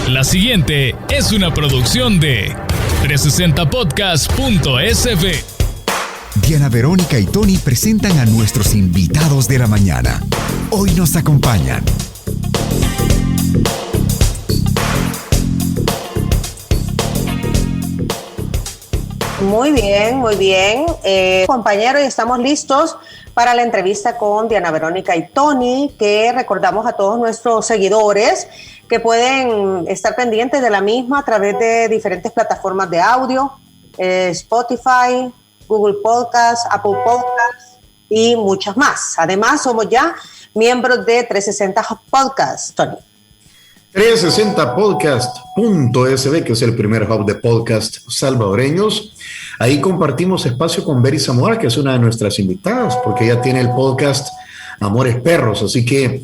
La siguiente es una producción de 360podcast.sv. Diana Verónica y Tony presentan a nuestros invitados de la mañana. Hoy nos acompañan Muy bien, muy bien. Compañeros, estamos listos para la entrevista con Diana Verónica y Tony, que recordamos a todos nuestros seguidores que pueden estar pendientes de la misma a través de diferentes plataformas de audio, Spotify, Google Podcast, Apple Podcast y muchas más. Además, somos ya miembros de 360 Podcast, Tony. 360podcast.sv, que es el primer hub de podcast salvadoreños. Ahí compartimos espacio con Beri Zamora, que es una de nuestras invitadas, porque ella tiene el podcast Amores Perros, así que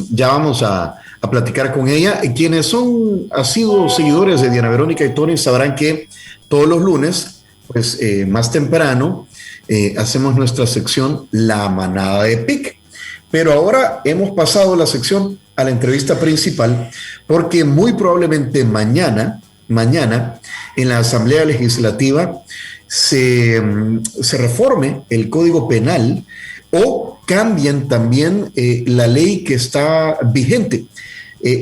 ya vamos a platicar con ella. Quienes son asiduos seguidores de Diana Verónica y Tony sabrán que todos los lunes, pues más temprano, hacemos nuestra sección La Manada de PIC. Pero ahora hemos pasado la sección a la entrevista principal porque muy probablemente mañana en la Asamblea Legislativa se reforme el Código Penal o cambien también la ley que está vigente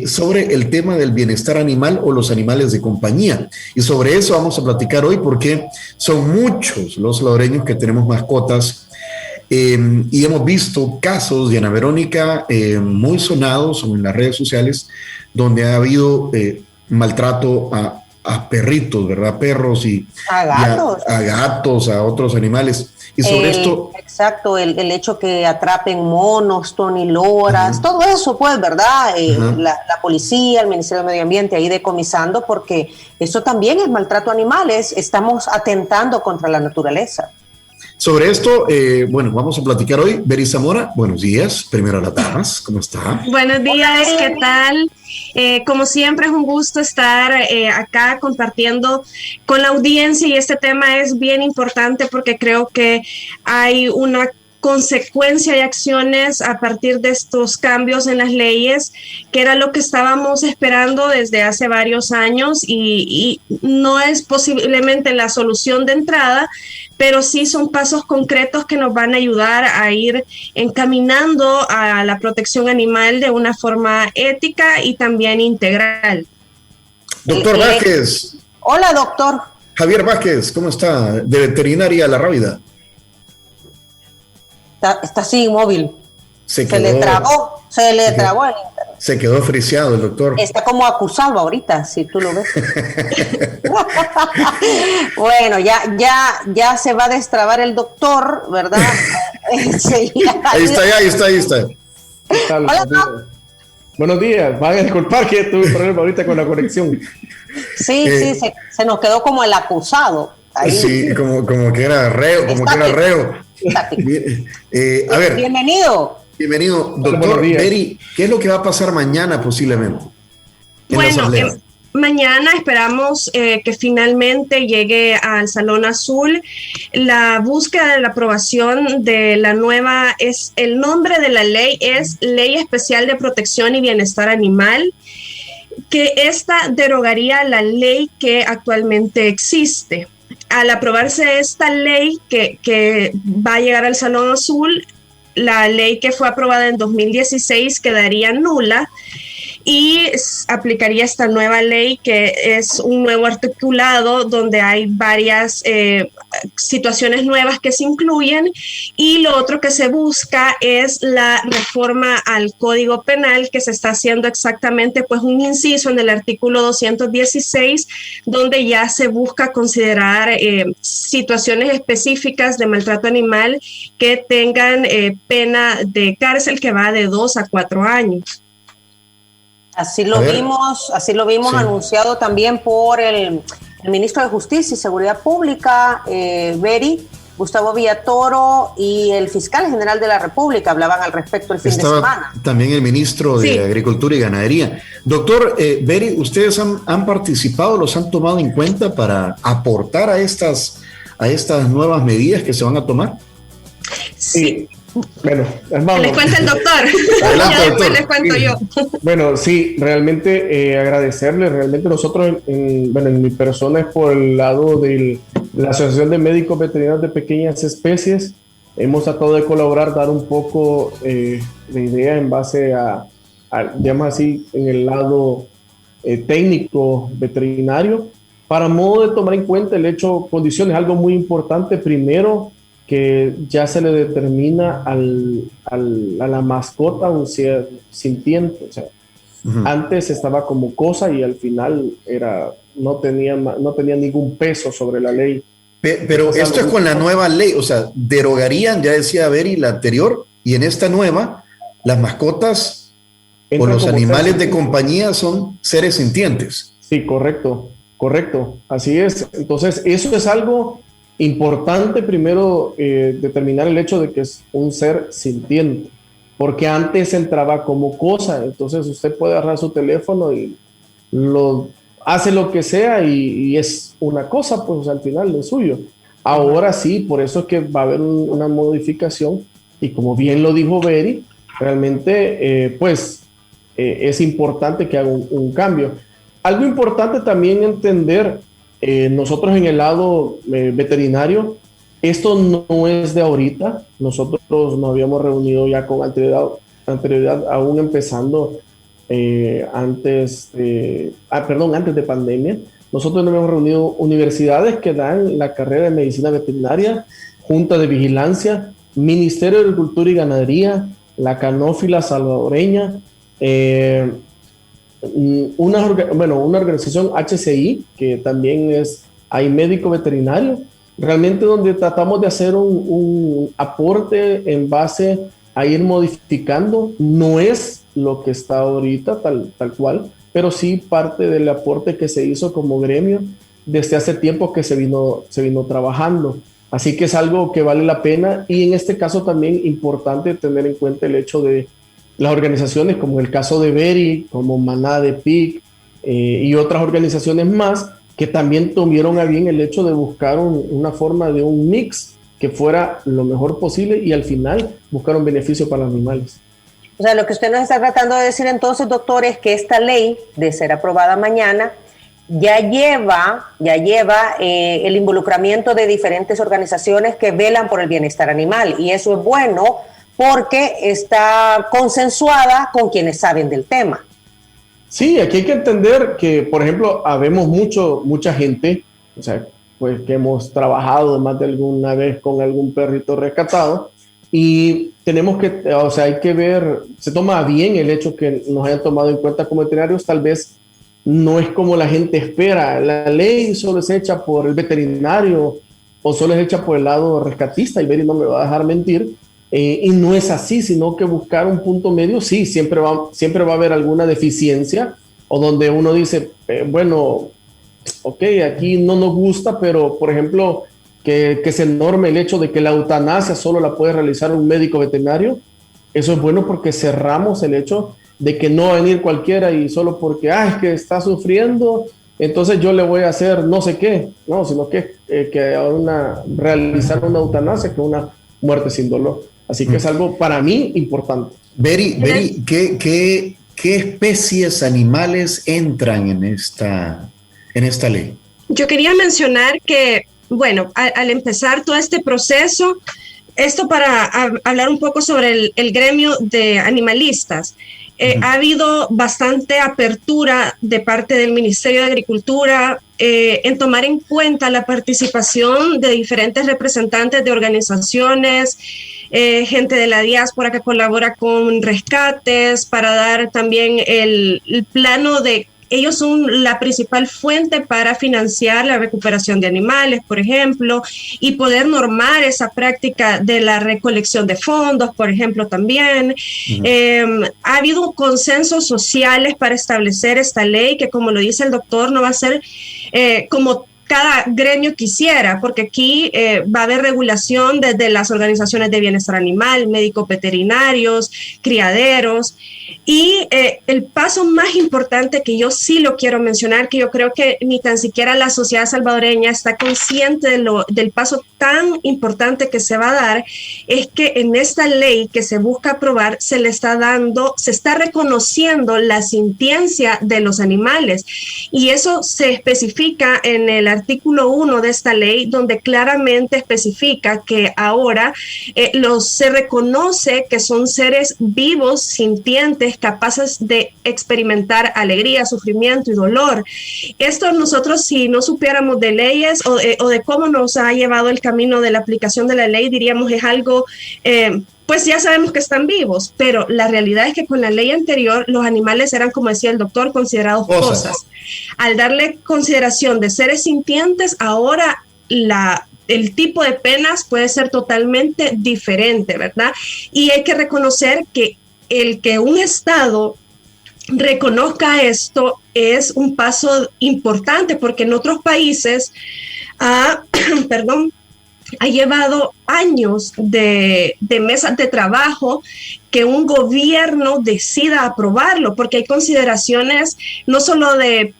sobre el tema del bienestar animal o los animales de compañía. Y sobre eso vamos a platicar hoy porque son muchos los salvadoreños que tenemos mascotas. Y hemos visto casos, Diana Verónica, muy sonados en las redes sociales, donde ha habido maltrato a perritos, ¿verdad? Perros y a gatos, a otros animales. Y sobre esto... Exacto, el hecho que atrapen monos, toniloras, todo eso, pues, ¿verdad? La policía, el Ministerio de Medio Ambiente ahí decomisando, porque eso también es maltrato a animales. Estamos atentando contra la naturaleza. Sobre esto, bueno, vamos a platicar hoy. Beri Zamora, buenos días. Primero a las damas, ¿cómo está? Buenos días, ¿qué tal? Como siempre es un gusto estar acá compartiendo con la audiencia y este tema es bien importante porque creo que hay una consecuencia y acciones a partir de estos cambios en las leyes, que era lo que estábamos esperando desde hace varios años y no es posiblemente la solución de entrada, pero sí son pasos concretos que nos van a ayudar a ir encaminando a la protección animal de una forma ética y también integral. Doctor Vázquez. Hola, doctor. Javier Vázquez, ¿cómo está? De Veterinaria La Rábida. Está así inmóvil. Se le trabó el internet. Se quedó friseado el doctor. Está como acusado ahorita, si tú lo ves. Bueno, ya se va a destrabar el doctor, ¿verdad? Ahí está. Hola, doc. Buenos días, van a disculpar que tuve problema ahorita con la conexión. Sí, se nos quedó como el acusado. Ahí. Sí, como que era reo, a ver. Bienvenido, doctor Beri. ¿Qué es lo que va a pasar mañana posiblemente? Bueno, mañana esperamos que finalmente llegue al Salón Azul la búsqueda de la aprobación de la nueva, el nombre de la ley es Ley Especial de Protección y Bienestar Animal, que esta derogaría la ley que actualmente existe. Al aprobarse esta ley que va a llegar al Salón Azul, la ley que fue aprobada en 2016 quedaría nula y aplicaría esta nueva ley que es un nuevo articulado donde hay varias situaciones nuevas que se incluyen y lo otro que se busca es la reforma al Código Penal que se está haciendo exactamente pues un inciso en el artículo 216 donde ya se busca considerar situaciones específicas de maltrato animal que tengan pena de cárcel que va de 2 a 4 años. Así lo vimos sí. Anunciado también por el ministro de Justicia y Seguridad Pública, Beri, Gustavo Villatoro, y el fiscal general de la República hablaban al respecto el fin de semana. También el ministro de Agricultura y Ganadería. Doctor Beri, ¿ustedes han participado, los han tomado en cuenta para aportar a estas nuevas medidas que se van a tomar? Sí. Bueno, hermano. Les cuenta el doctor. Adelante, Ya después doctor. les cuento yo. Bueno, sí, realmente agradecerle. Realmente nosotros, en mi persona es por el lado de la Asociación de Médicos Veterinarios de Pequeñas Especies. Hemos tratado de colaborar, dar un poco de idea en base a, digamos así, en el lado técnico veterinario, para modo de tomar en cuenta el hecho, condiciones, algo muy importante. Primero, que ya se le determina a la mascota un ser sintiente. O sea, antes estaba como cosa y al final no tenía ningún peso sobre la ley. Pero esto es con la nueva ley, o sea, derogarían, ya decía Beri, la anterior, y en esta nueva, las mascotas o los animales de compañía son seres sintientes. Sí, correcto, así es. Entonces, eso es algo importante, primero, determinar el hecho de que es un ser sintiente, porque antes entraba como cosa. Entonces usted puede agarrar su teléfono y hace lo que sea y es una cosa, pues al final es suyo. Ahora sí, por eso es que va a haber una modificación, y como bien lo dijo Beri, realmente es importante que haga un cambio. Algo importante también entender, nosotros en el lado veterinario, esto no es de ahorita. Nosotros nos habíamos reunido ya con anterioridad, aún empezando antes de pandemia. Nosotros nos hemos reunido universidades que dan la carrera de medicina veterinaria, Junta de Vigilancia, Ministerio de Agricultura y Ganadería, la Canófila Salvadoreña, una organización HCI, que también hay médico veterinario, realmente donde tratamos de hacer un aporte en base a ir modificando. No es lo que está ahorita tal cual, pero sí parte del aporte que se hizo como gremio desde hace tiempo que se vino trabajando. Así que es algo que vale la pena, y en este caso también importante tener en cuenta el hecho de las organizaciones, como el caso de Beri, como Maná de PIC y otras organizaciones más, que también tuvieron a bien el hecho de buscar una forma de un mix que fuera lo mejor posible y al final buscar un beneficio para los animales. O sea, lo que usted nos está tratando de decir entonces, doctor, es que esta ley, de ser aprobada mañana, ya lleva el involucramiento de diferentes organizaciones que velan por el bienestar animal, y eso es bueno porque está consensuada con quienes saben del tema. Sí, aquí hay que entender que, por ejemplo, habemos mucha gente, o sea, pues que hemos trabajado más de alguna vez con algún perrito rescatado, y tenemos que, o sea, hay que ver, se toma bien el hecho que nos hayan tomado en cuenta como veterinarios. Tal vez no es como la gente espera. La ley solo es hecha por el veterinario o solo es hecha por el lado rescatista, y Beri no me va a dejar mentir. Y no es así, sino que buscar un punto medio. Sí, siempre va a haber alguna deficiencia, o donde uno dice, bueno, ok, aquí no nos gusta, pero por ejemplo, que se norme el hecho de que la eutanasia solo la puede realizar un médico veterinario. Eso es bueno porque cerramos el hecho de que no va a venir cualquiera y solo porque es que está sufriendo, entonces yo le voy a hacer no sé qué, no, sino que realizar una eutanasia, que una muerte sin dolor. Así que es algo para mí importante. Beri, ¿qué especies animales entran en esta ley? Yo quería mencionar que, bueno, al empezar todo este proceso, esto para hablar un poco sobre el gremio de animalistas, ha habido bastante apertura de parte del Ministerio de Agricultura en tomar en cuenta la participación de diferentes representantes de organizaciones, gente de la diáspora que colabora con rescates, para dar también el plano de... Ellos son la principal fuente para financiar la recuperación de animales, por ejemplo, y poder normar esa práctica de la recolección de fondos, por ejemplo, también. Ha habido consensos sociales para establecer esta ley, que como lo dice el doctor, no va a ser como cada gremio quisiera, porque aquí va a haber regulación desde las organizaciones de bienestar animal, médicos veterinarios, criaderos, y el paso más importante que yo sí lo quiero mencionar, que yo creo que ni tan siquiera la sociedad salvadoreña está consciente del paso tan importante que se va a dar, es que en esta ley que se busca aprobar se está reconociendo la sintiencia de los animales, y eso se especifica en el artículo 1 de esta ley, donde claramente especifica que ahora se reconoce que son seres vivos, sintientes, capaces de experimentar alegría, sufrimiento y dolor. Esto nosotros, si no supiéramos de leyes o de cómo nos ha llevado el camino de la aplicación de la ley, diríamos es algo... pues ya sabemos que están vivos, pero la realidad es que con la ley anterior los animales eran, como decía el doctor, considerados cosas. Al darle consideración de seres sintientes, ahora el tipo de penas puede ser totalmente diferente, ¿verdad? Y hay que reconocer que el que un Estado reconozca esto es un paso importante, porque en otros países, ha llevado años de mesas de trabajo que un gobierno decida aprobarlo, porque hay consideraciones no solo de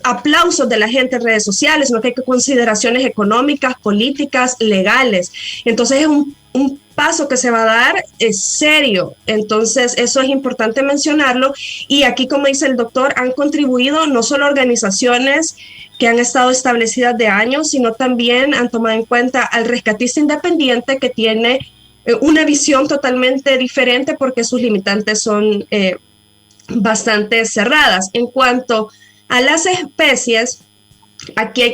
aplausos de la gente en redes sociales, sino que hay consideraciones económicas, políticas, legales. Entonces es un paso que se va a dar es serio. Entonces eso es importante mencionarlo, y aquí, como dice el doctor, han contribuido no solo organizaciones que han estado establecidas de años, sino también han tomado en cuenta al rescatista independiente, que tiene una visión totalmente diferente porque sus limitantes son bastante cerradas. En cuanto a las especies, aquí hay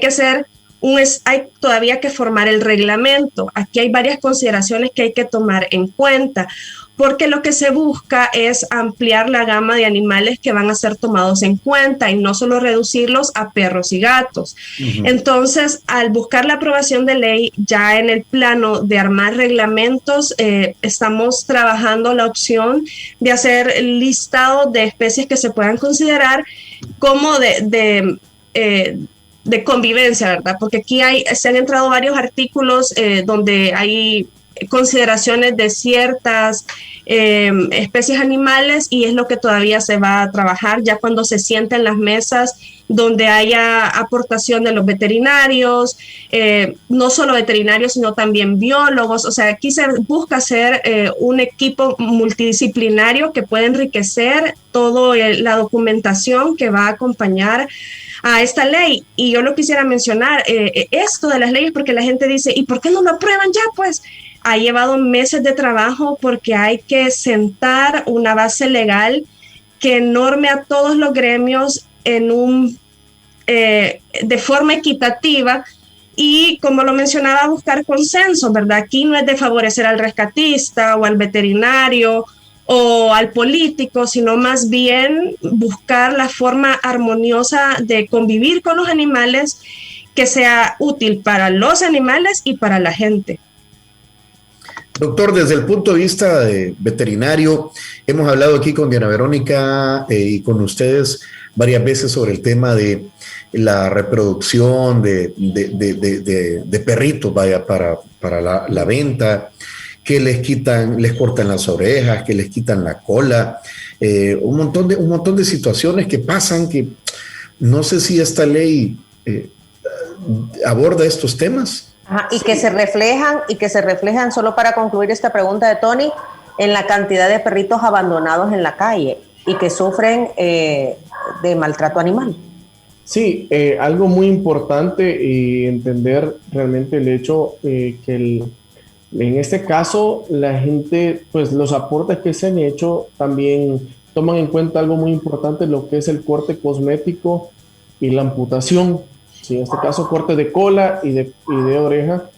todavía que formar el reglamento. Aquí hay varias consideraciones que hay que tomar en cuenta, porque lo que se busca es ampliar la gama de animales que van a ser tomados en cuenta y no solo reducirlos a perros y gatos. Uh-huh. Entonces, al buscar la aprobación de ley, ya en el plano de armar reglamentos, estamos trabajando la opción de hacer listado de especies que se puedan considerar como de convivencia, ¿verdad? Porque aquí se han entrado varios artículos donde hay consideraciones de ciertas especies animales, y es lo que todavía se va a trabajar ya cuando se sienten las mesas donde haya aportación de los veterinarios, no solo veterinarios, sino también biólogos. O sea, aquí se busca hacer un equipo multidisciplinario que puede enriquecer toda la documentación que va a acompañar a esta ley. Y yo lo quisiera mencionar, esto de las leyes, porque la gente dice, ¿y por qué no lo aprueban ya? Pues ha llevado meses de trabajo, porque hay que sentar una base legal que norme a todos los gremios de forma equitativa, y como lo mencionaba, buscar consenso, ¿verdad? Aquí no es de favorecer al rescatista o al veterinario o al político, sino más bien buscar la forma armoniosa de convivir con los animales que sea útil para los animales y para la gente. Doctor, desde el punto de vista de veterinario, hemos hablado aquí con Diana Verónica y con ustedes varias veces sobre el tema de la reproducción de perritos, para la venta, que les cortan las orejas, que les quitan la cola, un montón de situaciones que pasan, que no sé si esta ley aborda estos temas. Ajá, y que se reflejan, solo para concluir esta pregunta de Tony, en la cantidad de perritos abandonados en la calle y que sufren de maltrato animal. Sí, algo muy importante y entender realmente el hecho que en este caso la gente, pues los aportes que se han hecho también toman en cuenta algo muy importante, lo que es el corte cosmético y la amputación. Sí, en este caso corte de cola y de oreja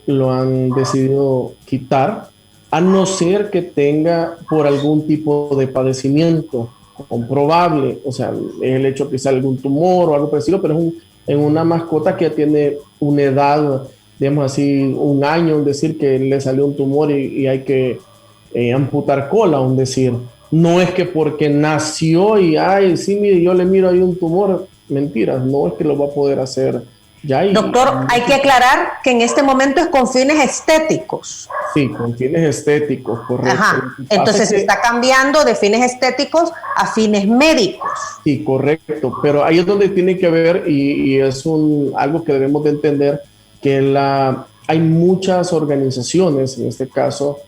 lo han decidido quitar, a no ser que tenga por algún tipo de padecimiento comprobable, o sea, el hecho que sea algún tumor o algo parecido, pero es en una mascota que tiene una edad, digamos así, un año, es decir, que le salió un tumor y hay que amputar cola, es decir, no es que porque nació y, ay, sí, mire, yo le miro ahí un tumor. Mentiras, no es que lo va a poder hacer Doctor, hay que aclarar que en este momento es con fines estéticos. Sí, con fines estéticos, correcto. Ajá. Entonces se está cambiando de fines estéticos a fines médicos. Sí, correcto. Pero ahí es donde tiene que ver, y es algo que debemos de entender, que hay muchas organizaciones, en este caso,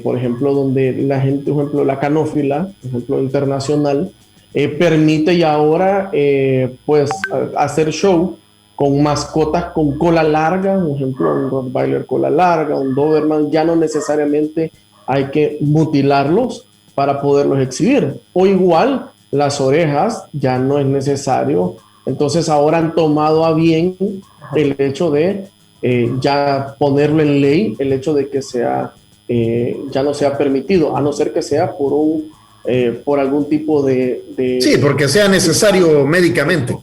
por ejemplo, donde la gente, por ejemplo, la Canófila, por ejemplo, internacional, permite ya ahora pues hacer show con mascotas con cola larga, por ejemplo, un Rottweiler cola larga, un Doberman, ya no necesariamente hay que mutilarlos para poderlos exhibir. O igual, las orejas ya no es necesario. Entonces ahora han tomado a bien el hecho de ya ponerlo en ley, el hecho de que ya no sea permitido, a no ser que sea por algún tipo de... Sí, porque sea necesario médicamente.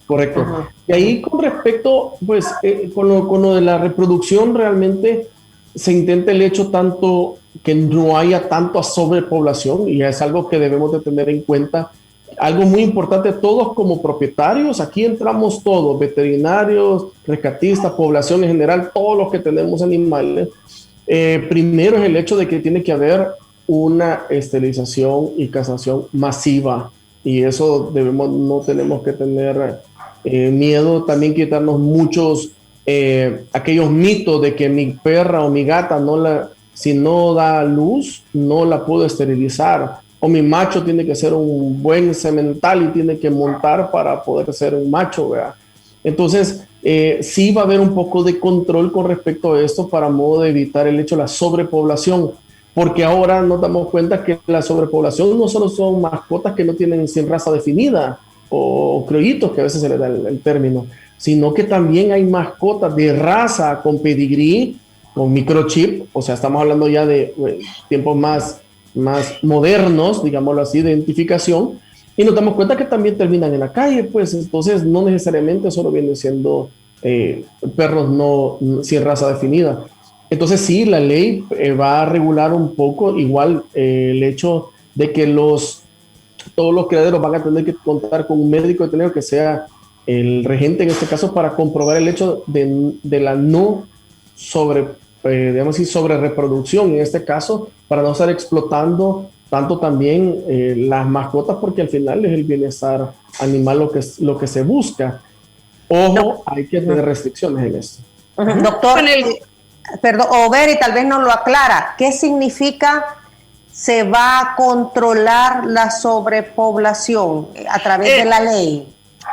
Correcto. Ajá. Y ahí con respecto, pues, con lo de la reproducción, realmente se intenta el hecho tanto que no haya tanta sobrepoblación, y es algo que debemos de tener en cuenta. Algo muy importante, todos como propietarios, aquí entramos todos, veterinarios, rescatistas, población en general, todos los que tenemos animales. Primero es el hecho de que tiene que haber una esterilización y castración masiva, y eso no tenemos que tener miedo. También quitarnos muchos aquellos mitos de que mi perra o mi gata si no da luz no la puedo esterilizar, o mi macho tiene que ser un buen semental y tiene que montar para poder ser un macho, ¿verdad? Entonces sí va a haber un poco de control con respecto a esto para modo de evitar el hecho de la sobrepoblación, porque ahora nos damos cuenta que la sobrepoblación no solo son mascotas que no tienen sin raza definida o criollitos, que a veces se le da el término, sino que también hay mascotas de raza con pedigrí, con microchip, o sea, estamos hablando ya de tiempos más modernos, digámoslo así, de identificación, y nos damos cuenta que también terminan en la calle, pues entonces no necesariamente solo vienen siendo perros sin raza definida. Entonces sí, la ley va a regular un poco, igual el hecho de que todos los criaderos van a tener que contar con un médico veterinario que sea el regente en este caso, para comprobar el hecho de la no sobre reproducción en este caso, para no estar explotando tanto también las mascotas, porque al final es el bienestar animal lo que se busca. Ojo, hay que tener restricciones en esto. Doctor, perdón, Beri tal vez nos lo aclara. ¿Qué significa se va a controlar la sobrepoblación a través de la ley?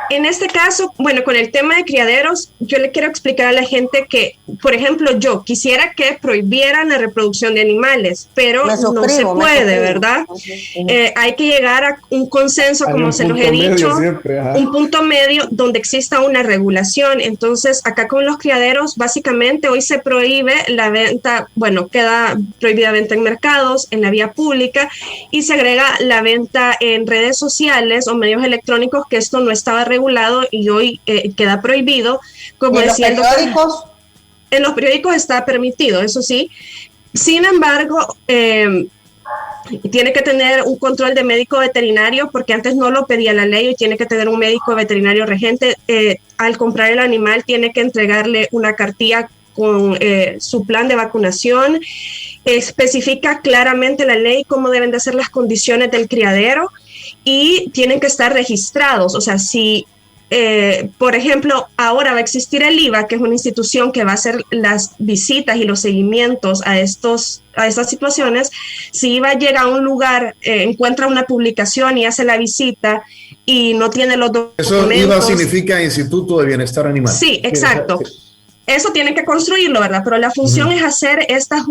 En este caso, bueno, con el tema de criaderos, yo le quiero explicar a la gente que, por ejemplo, yo quisiera que prohibieran la reproducción de animales, pero no se puede, ¿verdad? Hay que llegar a un consenso, como se los he dicho, un punto medio donde exista una regulación. Entonces, acá con los criaderos, básicamente hoy se prohíbe la venta, bueno, queda prohibida venta en mercados, en la vía pública, y se agrega la venta en redes sociales o medios electrónicos, que esto no estaba regulado y hoy queda prohibido. Como ¿En los periódicos? En los periódicos está permitido, eso sí. Sin embargo, tiene que tener un control de médico veterinario, porque antes no lo pedía la ley, y tiene que tener un médico veterinario regente. Al comprar el animal tiene que entregarle una cartilla con su plan de vacunación. Especifica claramente la ley cómo deben de ser las condiciones del criadero, y tienen que estar registrados. O sea, si, por ejemplo, ahora va a existir el IVA, que es una institución que va a hacer las visitas y los seguimientos a estas situaciones, si IVA llega a un lugar, encuentra una publicación y hace la visita y no tiene los documentos... Eso IVA significa Instituto de Bienestar Animal. Sí, exacto. Eso tienen que construirlo, ¿verdad? Pero la función es hacer estas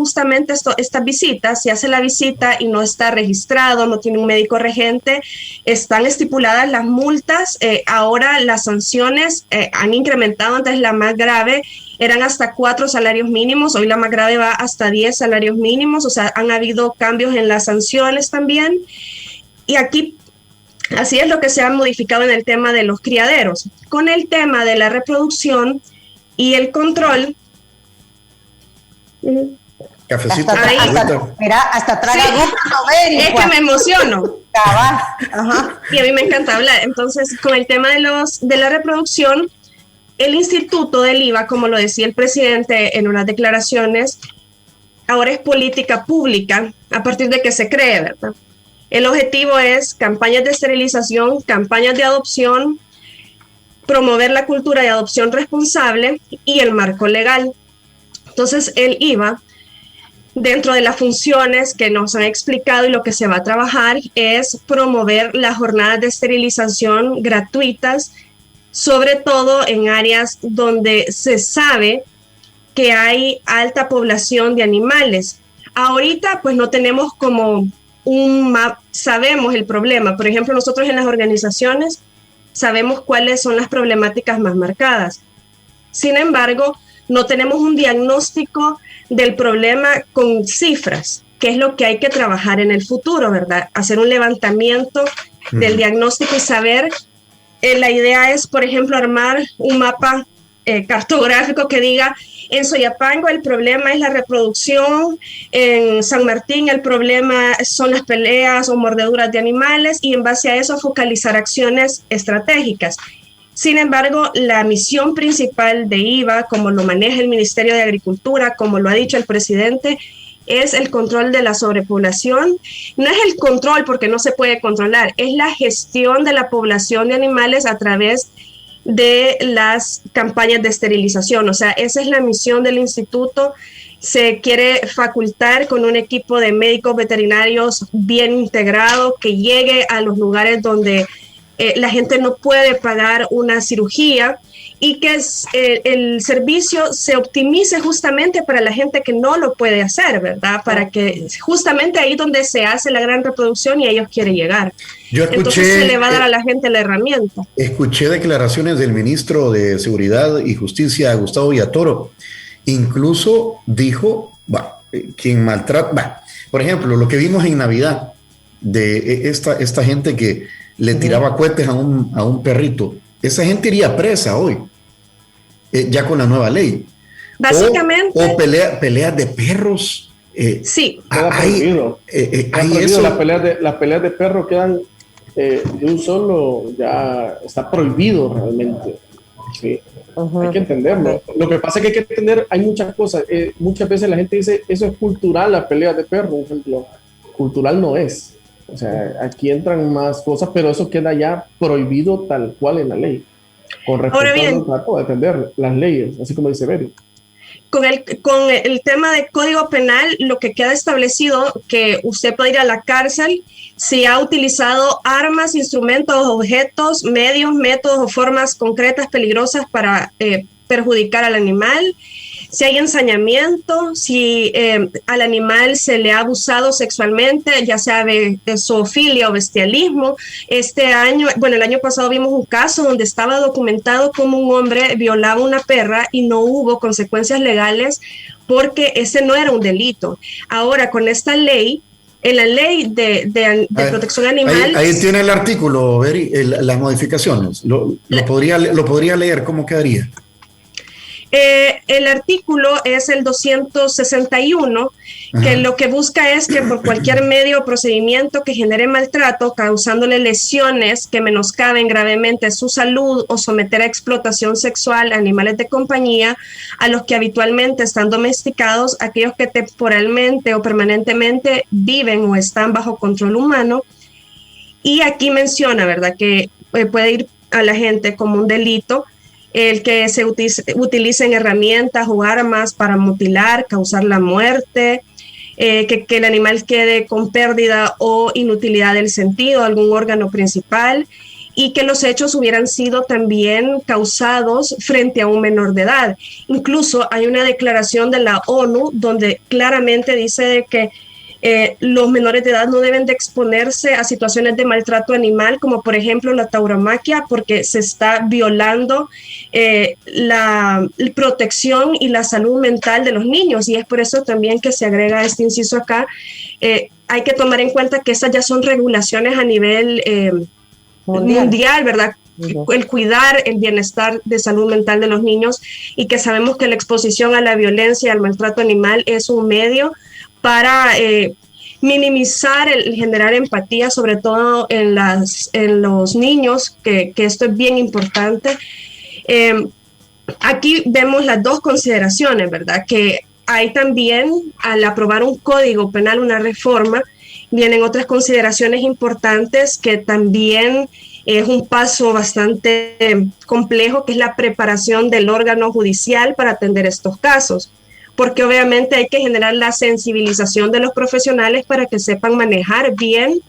visitas. Si hace la visita y no está registrado, no tiene un médico regente, están estipuladas las multas. Ahora las sanciones han incrementado. Antes la más grave eran hasta 4 salarios mínimos. Hoy la más grave va hasta 10 salarios mínimos. O sea, han habido cambios en las sanciones también. Y aquí, así es lo que se ha modificado en el tema de los criaderos. Con el tema de la reproducción y el control. Cafecito. Mira, hasta traga sí, es que me emociono. Ajá. Y a mí me encanta hablar. Entonces, con el tema de la reproducción, El Instituto del IVA, como lo decía el presidente en unas declaraciones, ahora es política pública a partir de que se cree, ¿verdad? El objetivo es campañas de esterilización, campañas de adopción, promover la cultura de adopción responsable y el marco legal. Entonces, el IVA, dentro de las funciones que nos han explicado y lo que se va a trabajar, es promover las jornadas de esterilización gratuitas, sobre todo en áreas donde se sabe que hay alta población de animales. Ahorita pues no tenemos como sabemos el problema. Por ejemplo, nosotros en las organizaciones sabemos cuáles son las problemáticas más marcadas. Sin embargo, no tenemos un diagnóstico del problema con cifras, que es lo que hay que trabajar en el futuro, ¿verdad? Hacer un levantamiento del diagnóstico y saber. La idea es, por ejemplo, armar un mapa cartográfico que diga: en Soyapango el problema es la reproducción, en San Martín el problema son las peleas o mordeduras de animales, y en base a eso focalizar acciones estratégicas. Sin embargo, la misión principal de IVA, como lo maneja el Ministerio de Agricultura, como lo ha dicho el presidente, es el control de la sobrepoblación. No es el control porque no se puede controlar, es la gestión de la población de animales a través de las campañas de esterilización. O sea, esa es la misión del instituto. Se quiere facultar con un equipo de médicos veterinarios bien integrado que llegue a los lugares donde la gente no puede pagar una cirugía, y que el servicio se optimice justamente para la gente que no lo puede hacer, ¿verdad? Para que justamente ahí donde se hace la gran reproducción y ellos quieren llegar. Entonces se le va a dar a la gente la herramienta. Escuché declaraciones del ministro de Seguridad y Justicia, Gustavo Villatoro. Incluso dijo, quien maltrata, por ejemplo, lo que vimos en Navidad de esta gente que le tiraba cohetes a un perrito. Esa gente iría presa hoy, ya con la nueva ley. Básicamente. O peleas de perros. Sí. Prohibido. Eso. Las peleas de perros quedan de un solo, ya está prohibido realmente. Sí. Hay que entenderlo. Lo que pasa es que hay que entender, hay muchas cosas. Muchas veces la gente dice, eso es cultural, la pelea de perros, por ejemplo. Cultural no es. O sea, aquí entran más cosas, pero eso queda ya prohibido tal cual en la ley. Con respecto a defender las leyes, así como dice Beri. Con el tema de código penal, lo que queda establecido que usted puede ir a la cárcel si ha utilizado armas, instrumentos, objetos, medios, métodos o formas concretas peligrosas para perjudicar al animal, si hay ensañamiento, si al animal se le ha abusado sexualmente, ya sea de zoofilia o bestialismo. El año pasado vimos un caso donde estaba documentado cómo un hombre violaba una perra y no hubo consecuencias legales porque ese no era un delito. Ahora, con esta ley, en la ley de protección animal... Ahí tiene el artículo, Beri, las modificaciones. ¿Lo podría leer? ¿Cómo quedaría? El artículo es el 261, que lo que busca es que por cualquier medio o procedimiento que genere maltrato, causándole lesiones que menoscaben gravemente su salud o someter a explotación sexual a animales de compañía a los que habitualmente están domesticados, aquellos que temporalmente o permanentemente viven o están bajo control humano. Y aquí menciona, ¿verdad?, que puede ir a la gente como un delito el que se utilicen herramientas o armas para mutilar, causar la muerte, que el animal quede con pérdida o inutilidad del sentido, algún órgano principal, y que los hechos hubieran sido también causados frente a un menor de edad. Incluso hay una declaración de la ONU donde claramente dice de que los menores de edad no deben de exponerse a situaciones de maltrato animal, como por ejemplo la tauromaquia, porque se está violando la protección y la salud mental de los niños, y es por eso también que se agrega este inciso acá. Hay que tomar en cuenta que esas ya son regulaciones a nivel mundial, ¿verdad? El cuidar el bienestar de salud mental de los niños, y que sabemos que la exposición a la violencia y al maltrato animal es un medio para minimizar el generar empatía, sobre todo en los niños, que esto es bien importante. aquí vemos las dos consideraciones, ¿verdad? Que hay también, al aprobar un código penal, una reforma, vienen otras consideraciones importantes que también es un paso bastante complejo, que es la preparación del órgano judicial para atender estos casos, porque obviamente hay que generar la sensibilización de los profesionales para que sepan manejar bien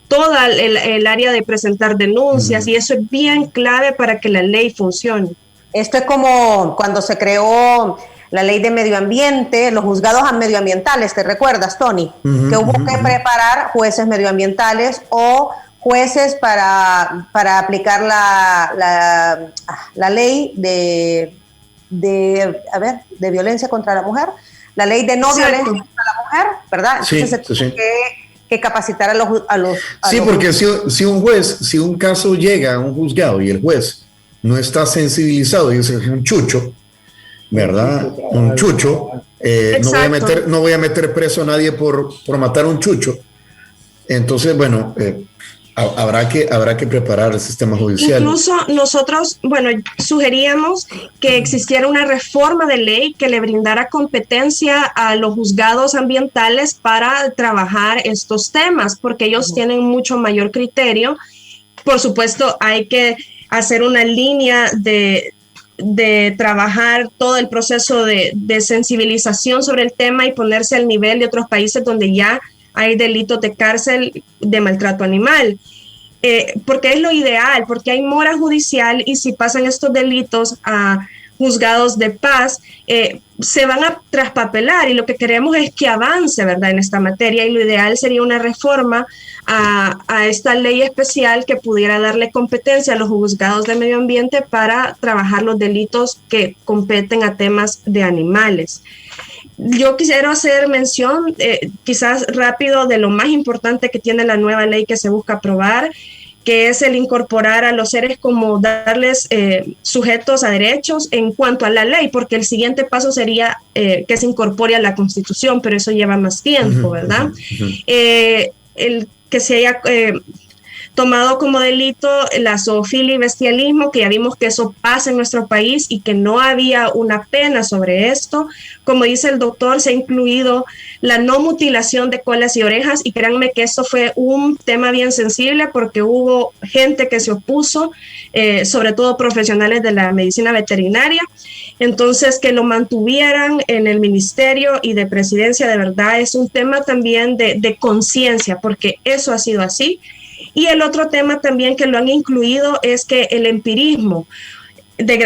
toda el área de presentar denuncias, y eso es bien clave para que la ley funcione. Esto es como cuando se creó la ley de medio ambiente, los juzgados medioambientales, ¿te recuerdas, Tony? Que hubo que preparar jueces medioambientales o jueces para aplicar la ley de violencia contra la mujer, la ley de no violencia contra la mujer, ¿verdad? Entonces se tiene que capacitar a los porque si un caso llega a un juzgado y el juez no está sensibilizado y es un chucho, ¿verdad? Un chucho, no voy a meter preso a nadie por matar a un chucho. Entonces, bueno, habrá que preparar el sistema judicial. Incluso nosotros, sugeríamos que existiera una reforma de ley que le brindara competencia a los juzgados ambientales para trabajar estos temas, porque ellos tienen mucho mayor criterio. Por supuesto, hay que hacer una línea de trabajar todo el proceso de sensibilización sobre el tema y ponerse al nivel de otros países donde ya hay delitos de cárcel de maltrato animal, porque es lo ideal, porque hay mora judicial, y si pasan estos delitos a juzgados de paz, se van a traspapelar, y lo que queremos es que avance, ¿verdad?, en esta materia, y lo ideal sería una reforma a esta ley especial que pudiera darle competencia a los juzgados de medio ambiente para trabajar los delitos que competen a temas de animales. Yo quisiera hacer mención, quizás rápido, de lo más importante que tiene la nueva ley que se busca aprobar, que es el incorporar a los seres como darles sujetos a derechos en cuanto a la ley, porque el siguiente paso sería que se incorpore a la Constitución, pero eso lleva más tiempo, ¿verdad? El que se haya tomado como delito la zoofilia y bestialismo, que ya vimos que eso pasa en nuestro país y que no había una pena sobre esto. Como dice el doctor, se ha incluido la no mutilación de colas y orejas, y créanme que esto fue un tema bien sensible porque hubo gente que se opuso, sobre todo profesionales de la medicina veterinaria. Entonces, que lo mantuvieran en el ministerio y de presidencia, de verdad es un tema también de conciencia, porque eso ha sido así. Y el otro tema también que lo han incluido es que el empirismo.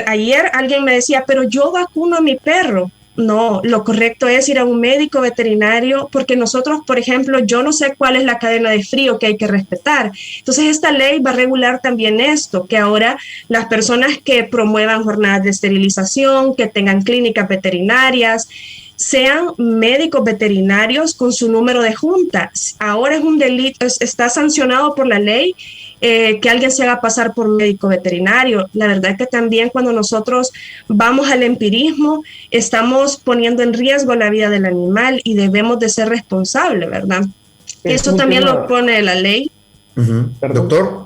Ayer alguien me decía, pero yo vacuno a mi perro. No, lo correcto es ir a un médico veterinario, porque nosotros, por ejemplo, yo no sé cuál es la cadena de frío que hay que respetar. Entonces, esta ley va a regular también esto, que ahora las personas que promuevan jornadas de esterilización, que tengan clínicas veterinarias, sean médicos veterinarios con su número de junta. Ahora es un delito, está sancionado por la ley que alguien se haga pasar por médico veterinario. La verdad es que también cuando nosotros vamos al empirismo, estamos poniendo en riesgo la vida del animal y debemos de ser responsables, ¿verdad? Eso también lo pone la ley. Doctor.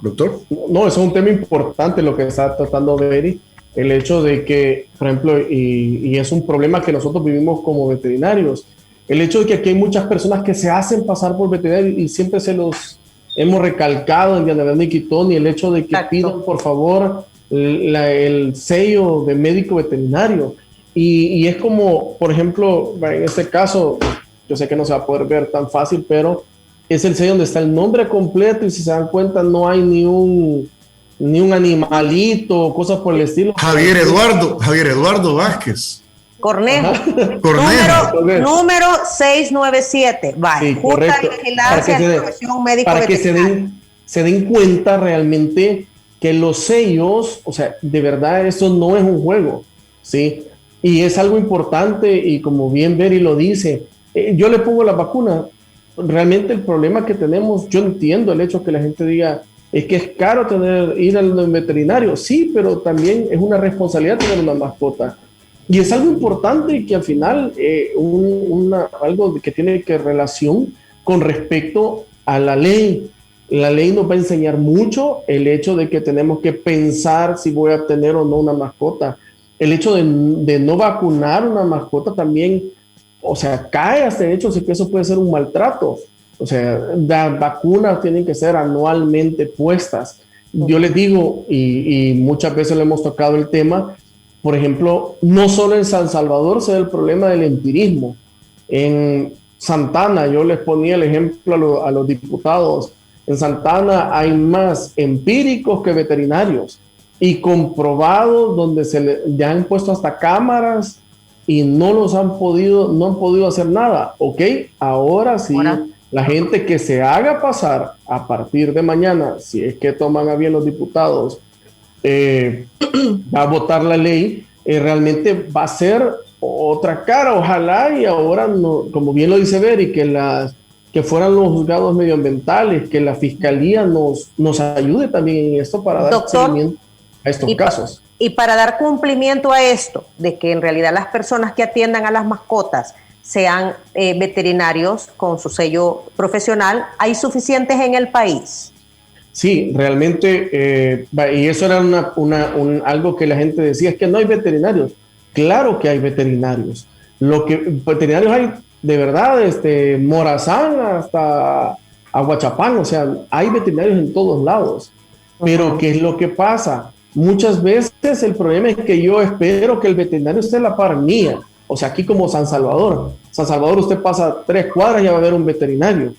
No, eso es un tema importante lo que está tratando Beri. El hecho de que, por ejemplo, y es un problema que nosotros vivimos como veterinarios, el hecho de que aquí hay muchas personas que se hacen pasar por veterinarios, y siempre se los hemos recalcado en Diana Verónica y Tony, el hecho de que pidan por favor el sello de médico veterinario, y es como, por ejemplo, en este caso, yo sé que no se va a poder ver tan fácil, pero es el sello donde está el nombre completo, y si se dan cuenta no hay ni un animalito, cosas por el estilo. Javier Eduardo Vázquez. Cornejo. Número 697. Sí, correcto. Para que se den cuenta realmente que los sellos, o sea, de verdad eso no es un juego, ¿sí? Y es algo importante, y como bien Beri lo dice, yo le pongo la vacuna. Realmente el problema que tenemos, yo entiendo el hecho que la gente diga, es que es caro ir al veterinario, sí, pero también es una responsabilidad tener una mascota. Y es algo importante, y que al final algo que tiene que relación con respecto a la ley. La ley nos va a enseñar mucho el hecho de que tenemos que pensar si voy a tener o no una mascota. el hecho de no vacunar una mascota también, o sea, cae hasta el hecho de que eso puede ser un maltrato. O sea, las vacunas tienen que ser anualmente puestas. Yo les digo, y muchas veces le hemos tocado el tema, por ejemplo, no solo en San Salvador se da el problema del empirismo. En Santana, yo les ponía el ejemplo a los diputados, en Santana hay más empíricos que veterinarios y comprobados donde ya han puesto hasta cámaras y no han podido hacer nada. Ok, ahora sí, la gente que se haga pasar a partir de mañana, si es que toman a bien los diputados, va a votar la ley, realmente va a ser otra cara. Ojalá y ahora, no, como bien lo dice Beri, que fueran los juzgados medioambientales, que la fiscalía nos ayude también en esto para dar seguimiento a estos casos. Y para dar cumplimiento a esto, de que en realidad las personas que atiendan a las mascotas sean veterinarios con su sello profesional, ¿hay suficientes en el país? Sí, realmente, y eso era algo que la gente decía, es que no hay veterinarios. Claro que hay veterinarios. Veterinarios hay de verdad, Morazán hasta Aguachapán, o sea, hay veterinarios en todos lados. Pero ¿qué es lo que pasa? Muchas veces el problema es que yo espero que el veterinario esté a la par mía. O sea, aquí como San Salvador. San Salvador usted pasa 3 cuadras y ya va a haber un veterinario.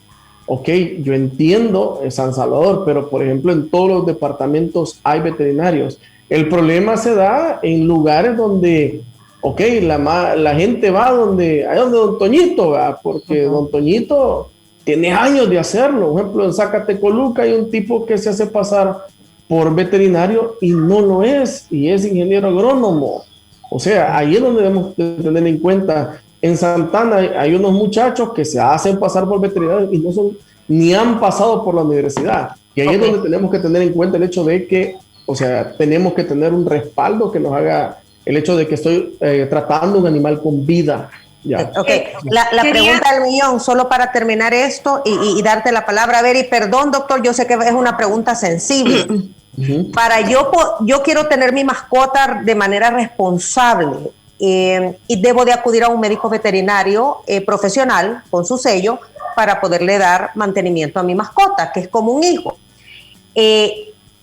Ok, yo entiendo San Salvador, pero por ejemplo en todos los departamentos hay veterinarios. El problema se da en lugares donde, ok, la gente va donde Don Toñito va, porque Don Toñito tiene años de hacerlo. Por ejemplo, en Zacatecoluca hay un tipo que se hace pasar por veterinario y no lo es, y es ingeniero agrónomo. O sea, ahí es donde debemos tener en cuenta. En Santana hay unos muchachos que se hacen pasar por veterinarios y no son, ni han pasado por la universidad. Y ahí es donde tenemos que tener en cuenta el hecho de que, o sea, tenemos que tener un respaldo que nos haga el hecho de que estoy tratando un animal con vida. Ya. Okay. La pregunta del millón, solo para terminar esto y darte la palabra, a ver, y perdón, doctor, yo sé que es una pregunta sensible. Para yo quiero tener mi mascota de manera responsable y debo de acudir a un médico veterinario profesional con su sello para poderle dar mantenimiento a mi mascota, que es como un hijo.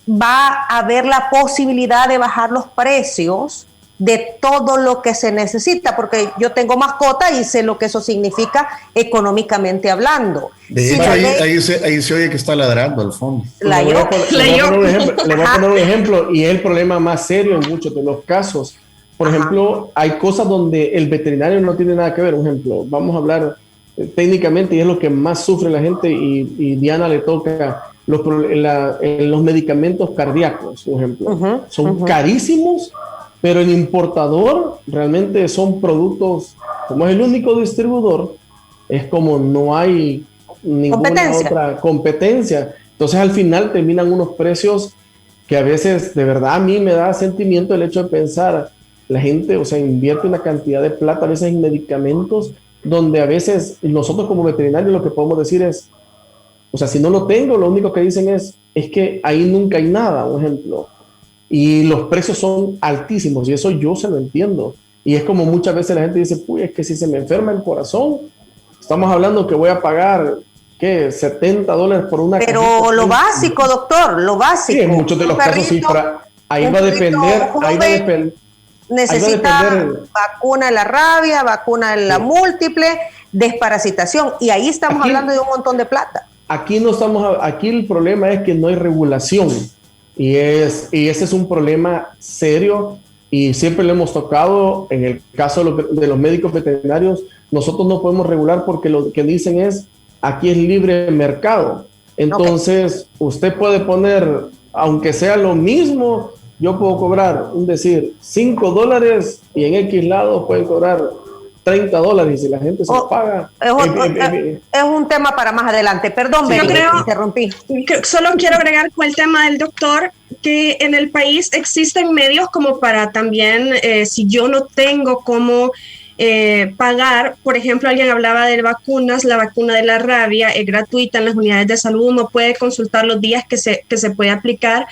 Va a haber la posibilidad de bajar los precios de todo lo que se necesita, porque yo tengo mascota y sé lo que eso significa económicamente hablando. De hecho, ahí se oye que está ladrando al fondo. Le voy a poner un ejemplo, y es el problema más serio en muchos de los casos. Por ejemplo, hay cosas donde el veterinario no tiene nada que ver. Por ejemplo, vamos a hablar técnicamente, y es lo que más sufre la gente, y Diana le toca los medicamentos cardíacos, por ejemplo. Son carísimos, pero el importador realmente son productos, como es el único distribuidor, es como no hay ninguna otra competencia. Entonces al final terminan unos precios que a veces de verdad a mí me da sentimiento el hecho de pensar, la gente, o sea, invierte una cantidad de plata a veces en medicamentos donde a veces nosotros como veterinarios lo que podemos decir es, o sea, si no lo tengo, lo único que dicen es que ahí nunca hay nada, por ejemplo. Y los precios son altísimos, y eso yo se lo entiendo. Y es como muchas veces la gente dice, pues es que si se me enferma el corazón, estamos hablando que voy a pagar, ¿qué? $70 por una Pero cajita. Lo básico, doctor, lo básico. Sí, en muchos de los casos sí, pero ahí va a depender. Necesita vacuna de la rabia, vacuna de la múltiple, desparasitación, y ahí estamos hablando de un montón de plata. Aquí el problema es que no hay regulación. Y ese es un problema serio, y siempre lo hemos tocado. En el caso de los médicos veterinarios, nosotros no podemos regular porque lo que dicen es, aquí es libre mercado. Entonces, usted puede poner, aunque sea lo mismo, yo puedo cobrar, decir, $5 y en X lado pueden cobrar $30, y si la gente se paga. Es un tema para más adelante. Perdón, sí, interrumpí. Solo quiero agregar con el tema del doctor, que en el país existen medios como para también, si yo no tengo cómo pagar, por ejemplo, alguien hablaba de vacunas, la vacuna de la rabia es gratuita en las unidades de salud, uno puede consultar los días que se puede aplicar,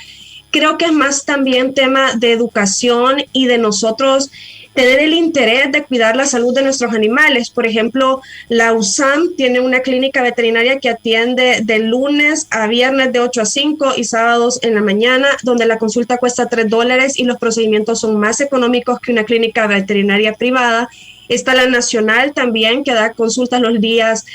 creo que es más también tema de educación y de nosotros tener el interés de cuidar la salud de nuestros animales. Por ejemplo, la USAM tiene una clínica veterinaria que atiende de lunes a viernes de 8 a 5 y sábados en la mañana, donde la consulta cuesta $3 y los procedimientos son más económicos que una clínica veterinaria privada. Está la Nacional también, que da consultas los días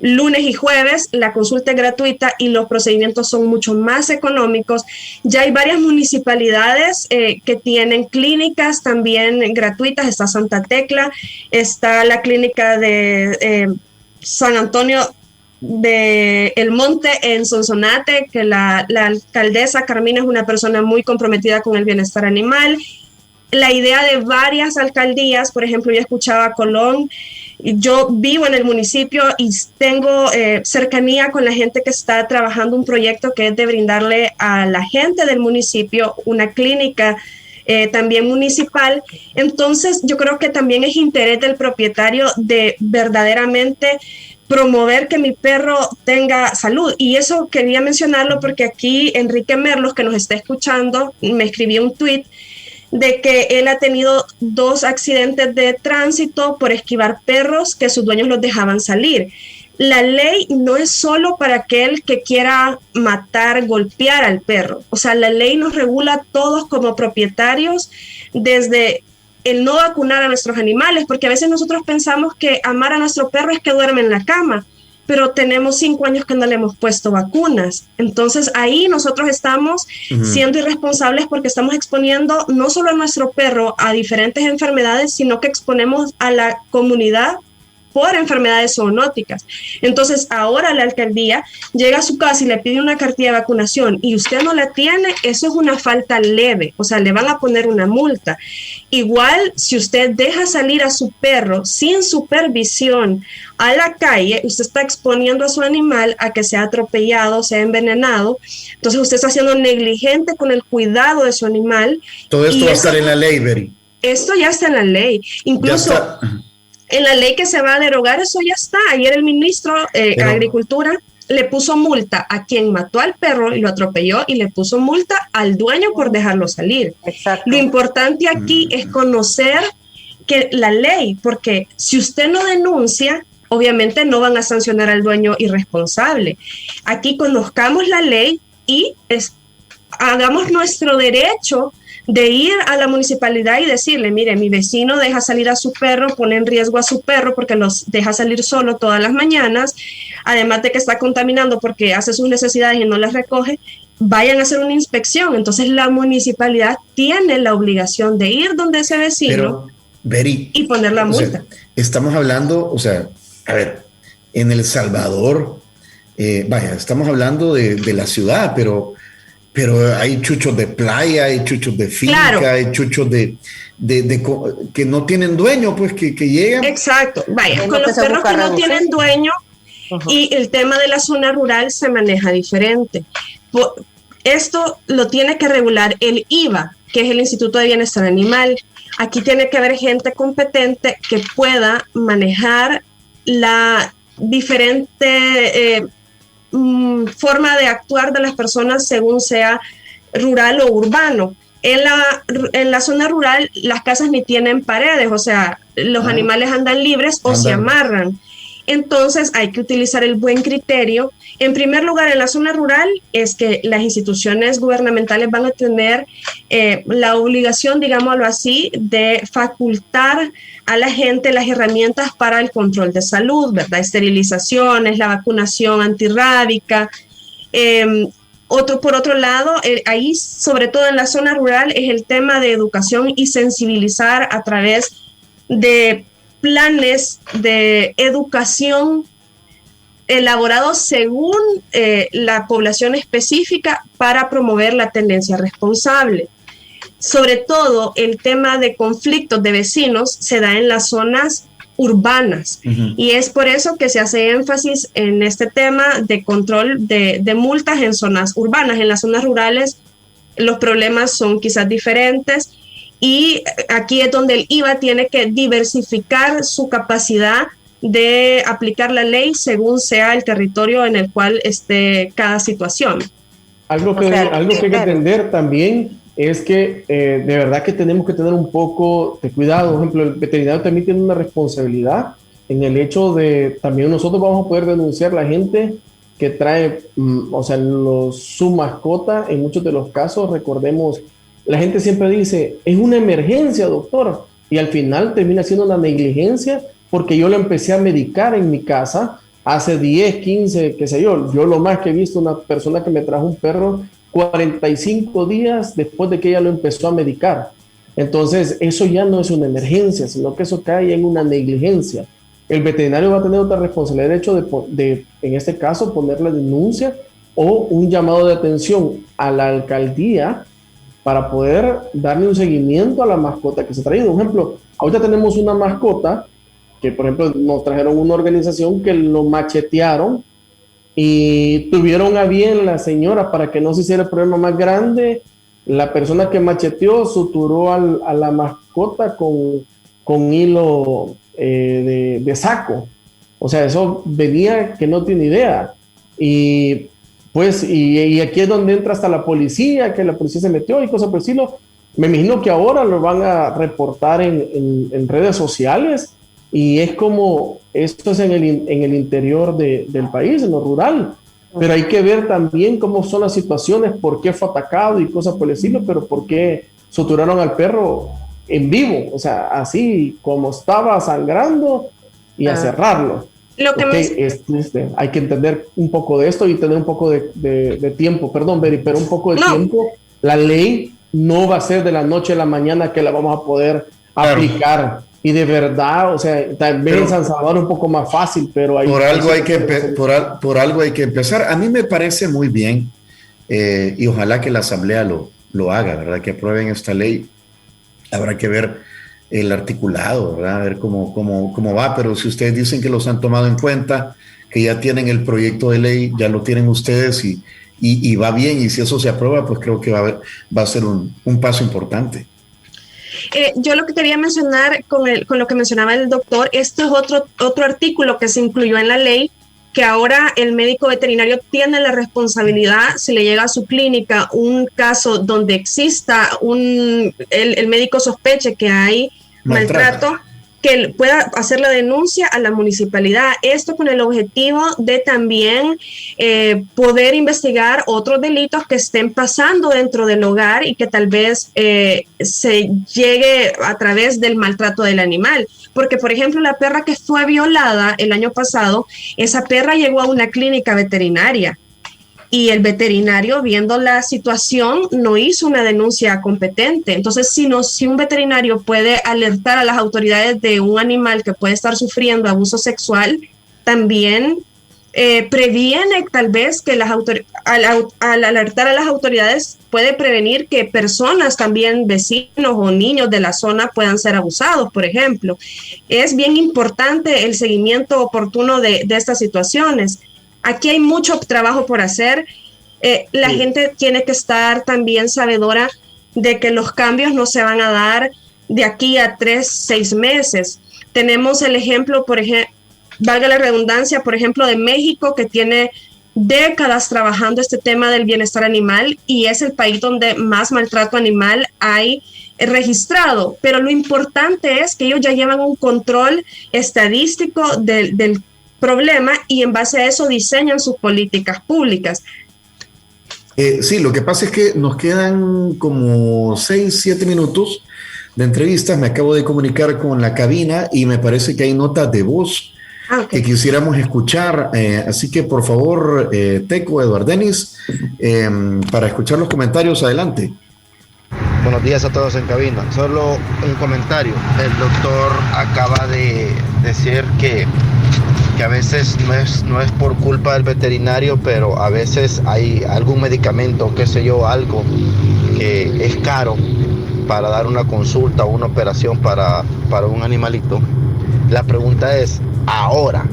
lunes y jueves. La consulta es gratuita y los procedimientos son mucho más económicos. Ya hay varias municipalidades que tienen clínicas también gratuitas. Está Santa Tecla, está la clínica de San Antonio de El Monte en Sonsonate, que la alcaldesa Carmina es una persona muy comprometida con el bienestar animal. La idea de varias alcaldías, por ejemplo, yo escuchaba a Colón. Yo vivo en el municipio y tengo cercanía con la gente que está trabajando un proyecto que es de brindarle a la gente del municipio una clínica también municipal. Entonces, yo creo que también es interés del propietario de verdaderamente promover que mi perro tenga salud. Y eso quería mencionarlo porque aquí Enrique Merlos, que nos está escuchando, me escribió un tweet de que él ha tenido 2 accidentes de tránsito por esquivar perros que sus dueños los dejaban salir. La ley no es solo para aquel que quiera matar, golpear al perro. O sea, la ley nos regula a todos como propietarios, desde el no vacunar a nuestros animales, porque a veces nosotros pensamos que amar a nuestro perro es que duerme en la cama, pero tenemos 5 años que no le hemos puesto vacunas. Entonces ahí nosotros estamos siendo irresponsables porque estamos exponiendo no solo a nuestro perro a diferentes enfermedades, sino que exponemos a la comunidad por enfermedades zoonóticas. Entonces ahora la alcaldía llega a su casa y le pide una cartilla de vacunación y usted no la tiene, eso es una falta leve, o sea, le van a poner una multa. Igual, si usted deja salir a su perro sin supervisión a la calle, usted está exponiendo a su animal a que sea atropellado, sea envenenado. Entonces usted está siendo negligente con el cuidado de su animal. Todo esto va a estar en la ley, Beri. Esto ya está en la ley. Incluso en la ley que se va a derogar, eso ya está. Ayer el ministro de Agricultura le puso multa a quien mató al perro y lo atropelló, y le puso multa al dueño por dejarlo salir. Exacto. Lo importante aquí es conocer que la ley, porque si usted no denuncia, obviamente no van a sancionar al dueño irresponsable. Aquí conozcamos la ley y hagamos nuestro derecho de ir a la municipalidad y decirle, mire, mi vecino deja salir a su perro, pone en riesgo a su perro porque los deja salir solo todas las mañanas, además de que está contaminando porque hace sus necesidades y no las recoge, vayan a hacer una inspección. Entonces la municipalidad tiene la obligación de ir donde ese vecino y poner la multa. O sea, estamos hablando, o sea, a ver, en El Salvador, estamos hablando de la ciudad, pero hay chuchos de playa, hay chuchos de finca, claro. Hay chuchos de que no tienen dueño, pues que llegan. Exacto, con los perros que no tienen dueño. Y el tema de la zona rural se maneja diferente. Esto lo tiene que regular el IVA, que es el Instituto de Bienestar Animal. Aquí tiene que haber gente competente que pueda manejar la diferente forma de actuar de las personas según sea rural o urbano. En la zona rural las casas ni tienen paredes, o sea, los animales andan libres o se amarran. Entonces hay que utilizar el buen criterio. En primer lugar, en la zona rural es que las instituciones gubernamentales van a tener la obligación, digámoslo así, de facultar a la gente las herramientas para el control de salud, ¿verdad? Esterilizaciones, la vacunación antirrábica. Por otro lado, ahí, sobre todo en la zona rural, es el tema de educación y sensibilizar a través de planes de educación elaborados según la población específica para promover la tendencia responsable. Sobre todo, el tema de conflictos de vecinos se da en las zonas urbanas, y es por eso que se hace énfasis en este tema de control de multas en zonas urbanas. En las zonas rurales los problemas son quizás diferentes, y aquí es donde el IVA tiene que diversificar su capacidad de aplicar la ley según sea el territorio en el cual esté cada situación. Algo que hay que entender también es que de verdad que tenemos que tener un poco de cuidado. Por ejemplo, el veterinario también tiene una responsabilidad en el hecho de, también nosotros vamos a poder denunciar a la gente que trae, su mascota. En muchos de los casos, recordemos, la gente siempre dice, es una emergencia, doctor, y al final termina siendo una negligencia porque yo lo empecé a medicar en mi casa hace 10, 15, qué sé yo. Yo lo más que he visto, una persona que me trajo un perro 45 días después de que ella lo empezó a medicar. Entonces, eso ya no es una emergencia, sino que eso cae en una negligencia. El veterinario va a tener otra responsabilidad, el hecho de, en este caso, poner la denuncia o un llamado de atención a la alcaldía para poder darle un seguimiento a la mascota que se ha traído. Por ejemplo, ahorita tenemos una mascota que, por ejemplo, nos trajeron una organización que lo machetearon y tuvieron a bien la señora, para que no se hiciera el problema más grande, la persona que macheteó suturó a la mascota con hilo de saco. O sea, eso venía que no tiene idea. Y pues, y aquí es donde entra hasta la policía, que la policía se metió y cosas por el estilo. Me imagino que ahora lo van a reportar en redes sociales, y es como, esto es en el interior del país, en lo rural. Pero hay que ver también cómo son las situaciones, por qué fue atacado y cosas por el estilo, pero por qué suturaron al perro en vivo, o sea, así como estaba sangrando, y a cerrarlo. Lo que hay que entender un poco de esto y tener un poco de tiempo. Perdón, Beri, pero un poco de tiempo. La ley no va a ser de la noche a la mañana que la vamos a poder aplicar. Y de verdad, o sea, tal vez en San Salvador es un poco más fácil, pero por algo hay que empezar. A mí me parece muy bien, y ojalá que la Asamblea lo haga, ¿verdad? Que aprueben esta ley. Habrá que ver el articulado, ¿verdad? A ver cómo va, pero si ustedes dicen que los han tomado en cuenta, que ya tienen el proyecto de ley, ya lo tienen ustedes y va bien, y si eso se aprueba, pues creo que va a ser un paso importante. Yo lo que quería mencionar con lo que mencionaba el doctor, este es otro artículo que se incluyó en la ley, que ahora el médico veterinario tiene la responsabilidad, si le llega a su clínica un caso donde exista el médico sospeche que hay maltrato, que pueda hacer la denuncia a la municipalidad. Esto con el objetivo de también poder investigar otros delitos que estén pasando dentro del hogar y que tal vez se llegue a través del maltrato del animal. Porque, por ejemplo, la perra que fue violada el año pasado, esa perra llegó a una clínica veterinaria. Y el veterinario, viendo la situación, no hizo una denuncia competente. Entonces, si un veterinario puede alertar a las autoridades de un animal que puede estar sufriendo abuso sexual, también previene tal vez que al alertar a las autoridades puede prevenir que personas, también vecinos o niños de la zona, puedan ser abusados, por ejemplo. Es bien importante el seguimiento oportuno de estas situaciones. Aquí hay mucho trabajo por hacer. La gente tiene que estar también sabedora de que los cambios no se van a dar de aquí a 3-6 meses. Tenemos el ejemplo, valga la redundancia, por ejemplo, de México, que tiene décadas trabajando este tema del bienestar animal y es el país donde más maltrato animal hay registrado. Pero lo importante es que ellos ya llevan un control estadístico del problema y en base a eso diseñan sus políticas públicas. Sí, lo que pasa es que nos quedan como 6-7 minutos de entrevistas. Me acabo de comunicar con la cabina y me parece que hay notas de voz que quisiéramos escuchar. Así que, por favor, Teco, Eduardo Denis, para escuchar los comentarios, adelante. Buenos días a todos en cabina. Solo un comentario. El doctor acaba de decir que a veces no es por culpa del veterinario, pero a veces hay algún medicamento, qué sé yo, algo que es caro para dar una consulta o una operación para un animalito. La pregunta es, ahora,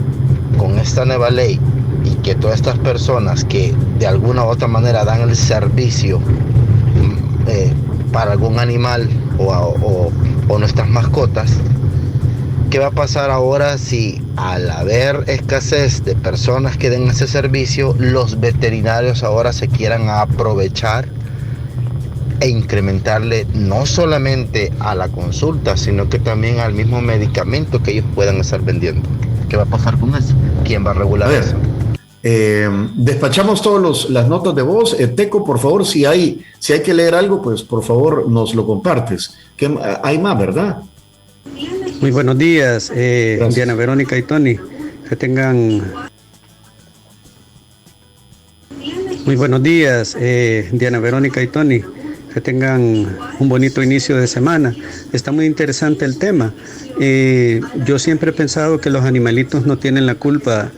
con esta nueva ley y que todas estas personas que de alguna u otra manera dan el servicio para algún animal o nuestras mascotas, ¿qué va a pasar ahora si al haber escasez de personas que den ese servicio, los veterinarios ahora se quieran aprovechar e incrementarle no solamente a la consulta, sino que también al mismo medicamento que ellos puedan estar vendiendo? ¿Qué va a pasar con eso? ¿Quién va a regular eso? Despachamos todas las notas de voz. Teco, por favor, si hay que leer algo, pues por favor nos lo compartes. Hay más, ¿verdad? Muy buenos días, Diana Verónica y Tony. Que tengan... Muy buenos días, Diana Verónica y Tony. Que tengan un bonito inicio de semana. Está muy interesante el tema. Yo siempre he pensado que los animalitos no tienen la culpa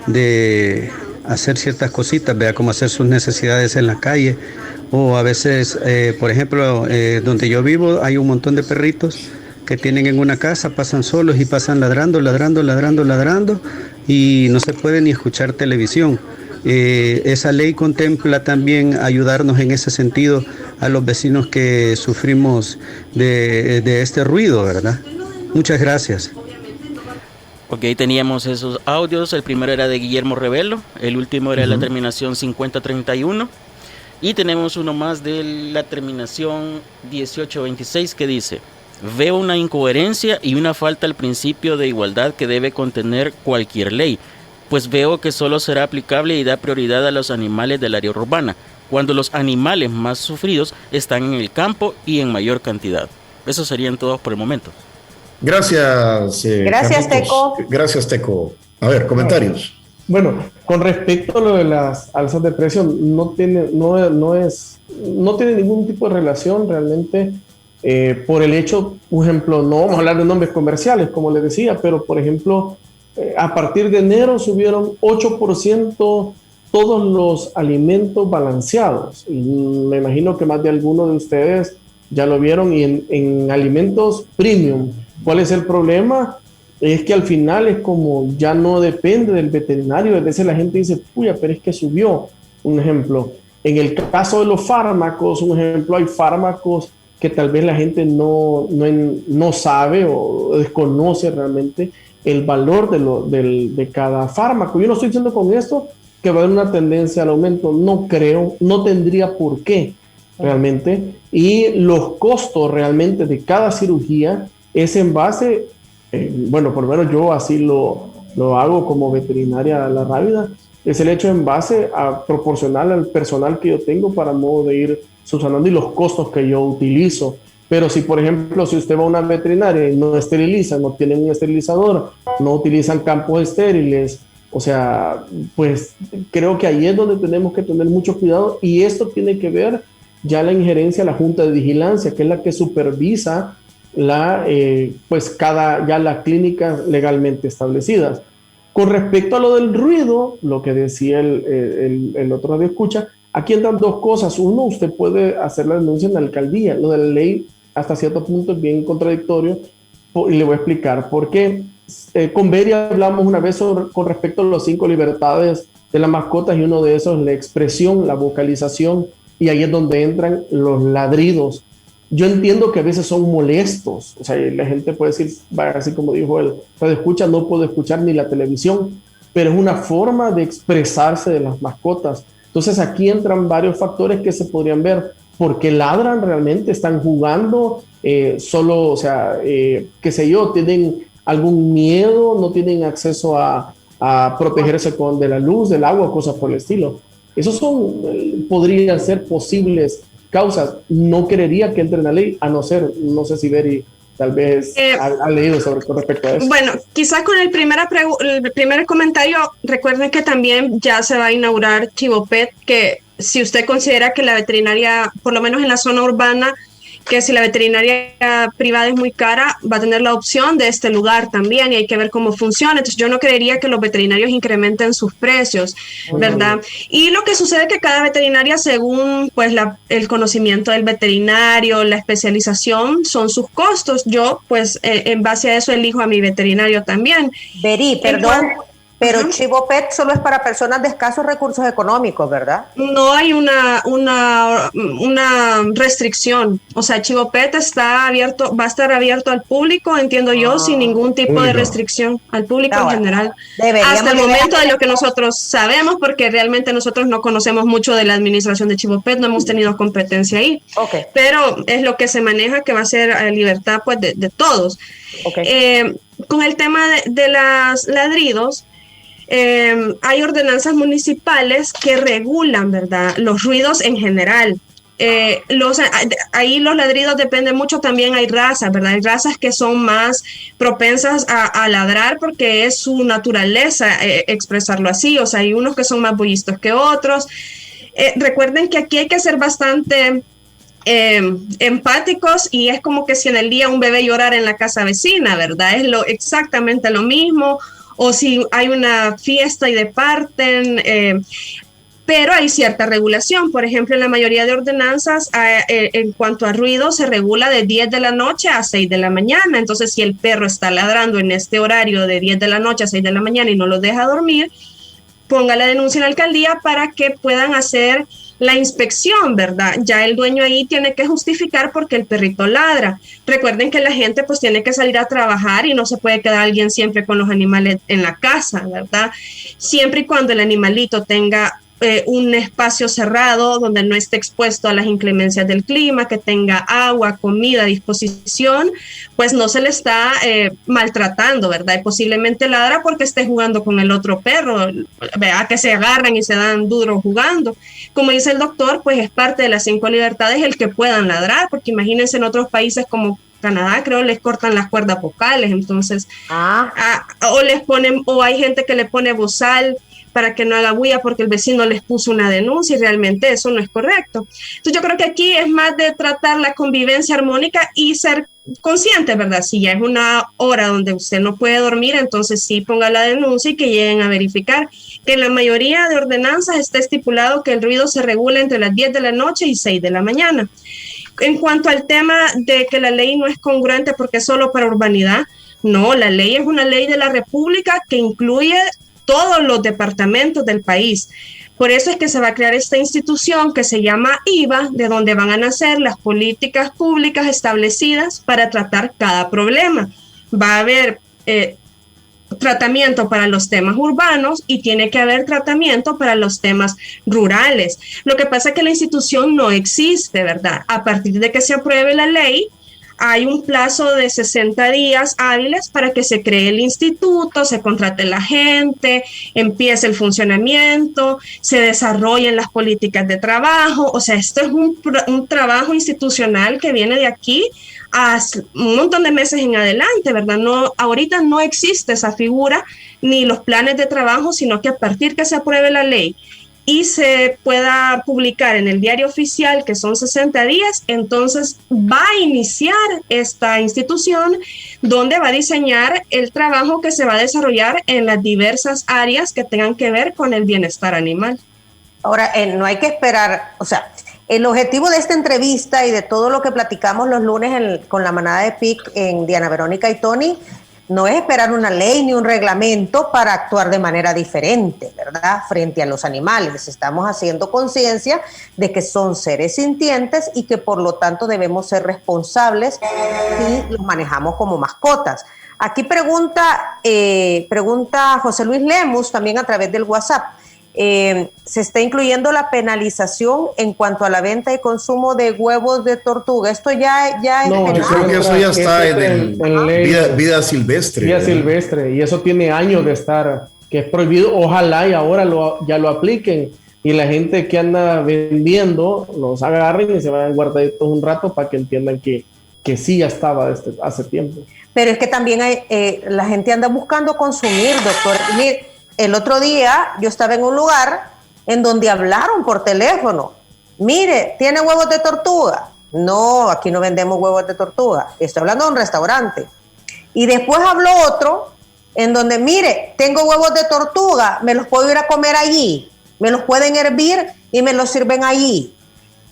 de hacer ciertas cositas, vea, como hacer sus necesidades en la calle, o a veces, por ejemplo, donde yo vivo hay un montón de perritos que tienen en una casa, pasan solos y pasan ladrando y no se puede ni escuchar televisión. Esa ley contempla también ayudarnos en ese sentido a los vecinos que sufrimos de este ruido, ¿verdad? Muchas gracias. Ok, teníamos esos audios. El primero era de Guillermo Revelo, el último era de la terminación 5031 y tenemos uno más de la terminación 1826 que dice: veo una incoherencia y una falta al principio de igualdad que debe contener cualquier ley, pues veo que solo será aplicable y da prioridad a los animales del área urbana, cuando los animales más sufridos están en el campo y en mayor cantidad. Eso serían todos por el momento. Gracias. Gracias, Teco. Gracias, Teco. A ver, comentarios. Bueno, con respecto a lo de las alzas de precio, no tiene ningún tipo de relación realmente, por el hecho, por ejemplo, no vamos a hablar de nombres comerciales, como les decía, pero por ejemplo, a partir de enero subieron 8% todos los alimentos balanceados. Y me imagino que más de alguno de ustedes ya lo vieron, y en alimentos premium. ¿Cuál es el problema? Es que al final es como ya no depende del veterinario. A veces la gente dice, puya, pero es que subió. Un ejemplo, en el caso de los fármacos, un ejemplo, hay fármacos que tal vez la gente no sabe o desconoce realmente el valor de cada fármaco. Yo no estoy diciendo con esto que va a haber una tendencia al aumento. No creo, no tendría por qué realmente. Y los costos realmente de cada cirugía es en base, bueno, por lo menos yo así lo hago como veterinaria a la rábida, es el hecho en base a proporcional al personal que yo tengo para modo de ir subsanando y los costos que yo utilizo. Pero si, por ejemplo, si usted va a una veterinaria y no esterilizan, no tienen un esterilizador, no utilizan campos estériles, o sea, pues creo que ahí es donde tenemos que tener mucho cuidado, y esto tiene que ver ya la injerencia de la Junta de Vigilancia, que es la que supervisa las clínicas legalmente establecidas. Con respecto a lo del ruido, lo que decía el otro radio escucha, aquí entran dos cosas. Uno, usted puede hacer la denuncia en la alcaldía. Lo de la ley hasta cierto punto es bien contradictorio, y le voy a explicar por qué. Con Beri hablamos una vez con respecto a los 5 libertades de las mascotas, y uno de esos es la expresión, la vocalización, y ahí es donde entran los ladridos. Yo entiendo que a veces son molestos, o sea, la gente puede decir, así como dijo él, escucha, no puedo escuchar ni la televisión, pero es una forma de expresarse de las mascotas. Entonces aquí entran varios factores que se podrían ver. ¿Por qué ladran realmente? ¿Están jugando? Solo, o sea, qué sé yo, ¿tienen algún miedo? ¿No tienen acceso a protegerse de la luz, del agua, cosas por el estilo? Esos podrían ser posibles causas. No creería que entre en la ley, a no ser, no sé si Beri tal vez ha leído con respecto a eso. Bueno, quizás con el primer comentario, recuerden que también ya se va a inaugurar Chivopet, que si usted considera que la veterinaria, por lo menos en la zona urbana, que si la veterinaria privada es muy cara, va a tener la opción de este lugar también, y hay que ver cómo funciona. Entonces yo no creería que los veterinarios incrementen sus precios, ¿verdad? Y lo que sucede es que cada veterinaria, según pues el conocimiento del veterinario, la especialización, son sus costos. Yo pues en base a eso elijo a mi veterinario también. Beri, perdón, Pero Chivo Pet solo es para personas de escasos recursos económicos, ¿verdad? No hay una restricción. O sea, Chivo Pet va a estar abierto al público, entiendo yo, sin ningún tipo de restricción al público en general. Hasta el momento de lo que nosotros sabemos, porque realmente nosotros no conocemos mucho de la administración de Chivo Pet, no hemos tenido competencia ahí. Okay. Pero es lo que se maneja, que va a ser libertad pues de todos. Okay. Con el tema de los ladridos, hay ordenanzas municipales que regulan, ¿verdad?, los ruidos en general. Ahí los ladridos dependen mucho, también hay razas, ¿verdad? Hay razas que son más propensas a ladrar porque es su naturaleza expresarlo así, o sea, hay unos que son más bullistos que otros. Recuerden que aquí hay que ser bastante empáticos, y es como que si en el día un bebé llorara en la casa vecina, ¿verdad? Es exactamente lo mismo. O si hay una fiesta y departen, pero hay cierta regulación. Por ejemplo, en la mayoría de ordenanzas, en cuanto a ruido, se regula de 10 de la noche a 6 de la mañana. Entonces, si el perro está ladrando en este horario de 10 de la noche a 6 de la mañana y no lo deja dormir, ponga la denuncia en la alcaldía para que puedan hacer la inspección, ¿verdad? Ya el dueño ahí tiene que justificar por qué el perrito ladra. Recuerden que la gente pues tiene que salir a trabajar y no se puede quedar alguien siempre con los animales en la casa, ¿verdad? Siempre y cuando el animalito tenga un espacio cerrado donde no esté expuesto a las inclemencias del clima, que tenga agua, comida a disposición, pues no se le está maltratando, ¿verdad? Y posiblemente ladra porque esté jugando con el otro perro, vea que se agarran y se dan duro jugando. Como dice el doctor, pues es parte de las 5 libertades el que puedan ladrar, porque imagínense en otros países como Canadá, creo, les cortan las cuerdas vocales, entonces, o les ponen, o hay gente que le pone bozal para que no haga bulla porque el vecino les puso una denuncia y realmente eso no es correcto. Entonces yo creo que aquí es más de tratar la convivencia armónica y ser consciente, ¿verdad? Si ya es una hora donde usted no puede dormir, entonces sí ponga la denuncia y que lleguen a verificar. Que en la mayoría de ordenanzas está estipulado que el ruido se regula entre las 10 de la noche y 6 de la mañana. En cuanto al tema de que la ley no es congruente porque es solo para urbanidad, no, la ley es una ley de la República que incluye todos los departamentos del país. Por eso es que se va a crear esta institución que se llama IVA, de donde van a nacer las políticas públicas establecidas para tratar cada problema. Va a haber tratamiento para los temas urbanos y tiene que haber tratamiento para los temas rurales. Lo que pasa es que la institución no existe, ¿verdad? A partir de que se apruebe la ley, hay un plazo de 60 días hábiles para que se cree el instituto, se contrate la gente, empiece el funcionamiento, se desarrollen las políticas de trabajo. O sea, esto es un trabajo institucional que viene de aquí a un montón de meses en adelante, ¿verdad? No, ahorita no existe esa figura ni los planes de trabajo, sino que a partir que se apruebe la ley y se pueda publicar en el diario oficial, que son 60 días, entonces va a iniciar esta institución donde va a diseñar el trabajo que se va a desarrollar en las diversas áreas que tengan que ver con el bienestar animal. Ahora, no hay que esperar, o sea, el objetivo de esta entrevista y de todo lo que platicamos los lunes con la manada de PIC en Diana Verónica y Tony, no es esperar una ley ni un reglamento para actuar de manera diferente, ¿verdad? Frente a los animales. Estamos haciendo conciencia de que son seres sintientes y que por lo tanto debemos ser responsables si los manejamos como mascotas. Aquí pregunta José Luis Lemus, también a través del WhatsApp. Se está incluyendo la penalización en cuanto a la venta y consumo de huevos de tortuga. Esto ya es no, yo creo que eso ya está en vida silvestre. Vida silvestre, y eso tiene años de estar, que es prohibido. Ojalá y ahora ya lo apliquen y la gente que anda vendiendo los agarren y se vayan guardaditos un rato para que entiendan que sí ya estaba hace tiempo. Pero es que también la gente anda buscando consumir, doctor. Mire, el otro día yo estaba en un lugar en donde hablaron por teléfono. Mire, ¿tiene huevos de tortuga? No, aquí no vendemos huevos de tortuga. Estoy hablando de un restaurante. Y después habló otro en donde, mire, tengo huevos de tortuga, me los puedo ir a comer allí. Me los pueden hervir y me los sirven allí.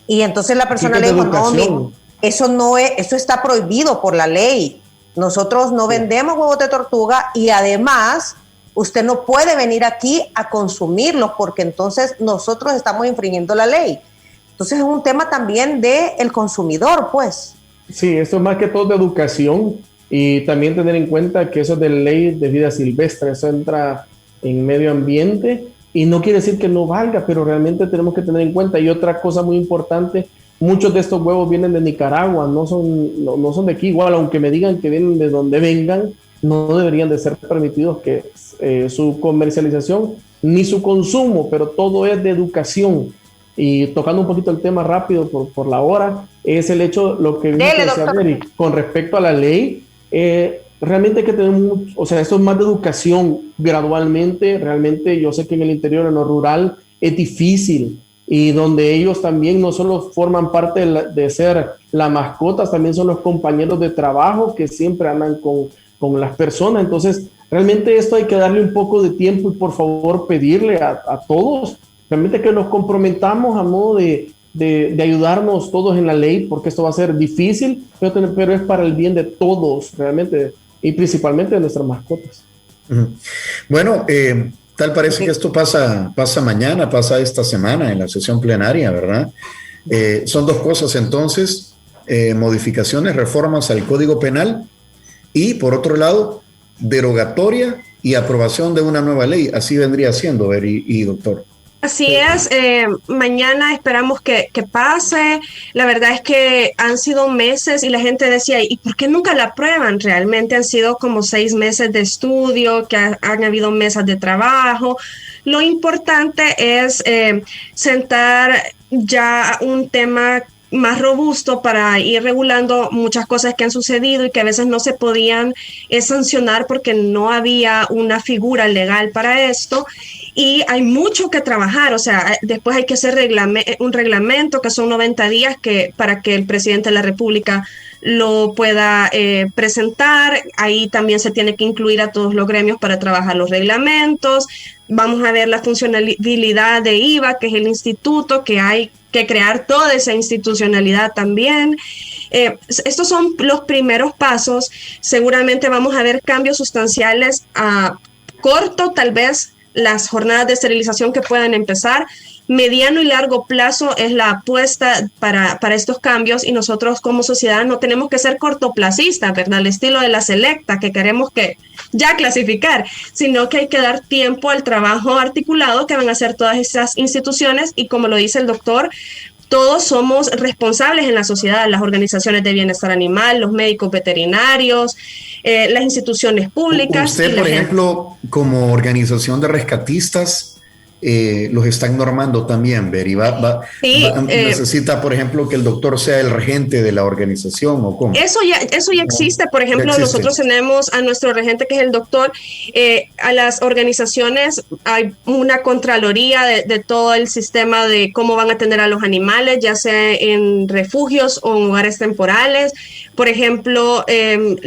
Y entonces la persona le dijo, no, eso está prohibido por la ley. Nosotros no vendemos huevos de tortuga y además usted no puede venir aquí a consumirlos porque entonces nosotros estamos infringiendo la ley. Entonces es un tema también del consumidor, pues. Sí, esto es más que todo de educación y también tener en cuenta que eso es de ley de vida silvestre, eso entra en medio ambiente y no quiere decir que no valga, pero realmente tenemos que tener en cuenta. Y otra cosa muy importante, muchos de estos huevos vienen de Nicaragua, no son de aquí, igual aunque me digan que vienen de donde vengan, no deberían de ser permitidos que su comercialización ni su consumo, pero todo es de educación. Y tocando un poquito el tema rápido por la hora, es el hecho, lo que dice Eric, con respecto a la ley, realmente hay que tener o sea, esto es más de educación gradualmente. Realmente yo sé que en el interior, en lo rural, es difícil, y donde ellos también no solo forman parte de ser las mascotas, también son los compañeros de trabajo que siempre andan con las personas. Entonces, realmente esto hay que darle un poco de tiempo y por favor pedirle a todos, realmente que nos comprometamos a modo de ayudarnos todos en la ley, porque esto va a ser difícil, pero es para el bien de todos, realmente, y principalmente de nuestras mascotas. Bueno, tal parece que esto pasa mañana, pasa esta semana en la sesión plenaria, ¿verdad? Son dos cosas entonces, modificaciones, reformas al Código Penal y, por otro lado, derogatoria y aprobación de una nueva ley. Así vendría siendo, Ver y doctor. Así es, mañana esperamos que pase. La verdad es que han sido meses y la gente decía, ¿y por qué nunca la aprueban? Realmente han sido como 6 meses de estudio, que han habido mesas de trabajo. Lo importante es sentar ya un tema más robusto para ir regulando muchas cosas que han sucedido y que a veces no se podían sancionar porque no había una figura legal para esto. Y hay mucho que trabajar, o sea, después hay que hacer un reglamento que son 90 días para que el presidente de la República lo pueda presentar. Ahí también se tiene que incluir a todos los gremios para trabajar los reglamentos. Vamos a ver la funcionalidad de IVA, que es el instituto, que hay que crear toda esa institucionalidad también. Estos son los primeros pasos. Seguramente vamos a ver cambios sustanciales a corto, tal vez las jornadas de esterilización que puedan empezar. Mediano y largo plazo es la apuesta para estos cambios, y nosotros como sociedad no tenemos que ser cortoplacistas, ¿verdad? Al estilo de la selecta, que queremos que ya clasificar, sino que hay que dar tiempo al trabajo articulado que van a hacer todas esas instituciones, y como lo dice el doctor, todos somos responsables en la sociedad, las organizaciones de bienestar animal, los médicos veterinarios, las instituciones públicas. Usted, por ejemplo, como organización de rescatistas, los están normando también, Ver, y necesita, por ejemplo, que el doctor sea el regente de la organización, ¿o cómo? Eso ya existe. Por ejemplo, nosotros tenemos a nuestro regente, que es el doctor. A las organizaciones hay una contraloría de todo el sistema de cómo van a atender a los animales, ya sea en refugios o en lugares temporales. Por ejemplo, el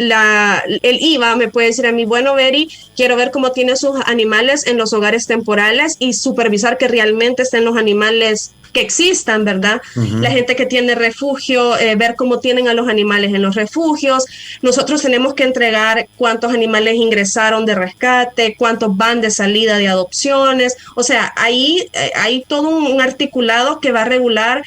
IVA me puede decir a mí, bueno, Beri, quiero ver cómo tienen sus animales en los hogares temporales y supervisar que realmente estén los animales que existan, ¿verdad? Uh-huh. La gente que tiene refugio, ver cómo tienen a los animales en los refugios. Nosotros tenemos que entregar cuántos animales ingresaron de rescate, cuántos van de salida de adopciones. O sea, ahí hay todo un articulado que va a regular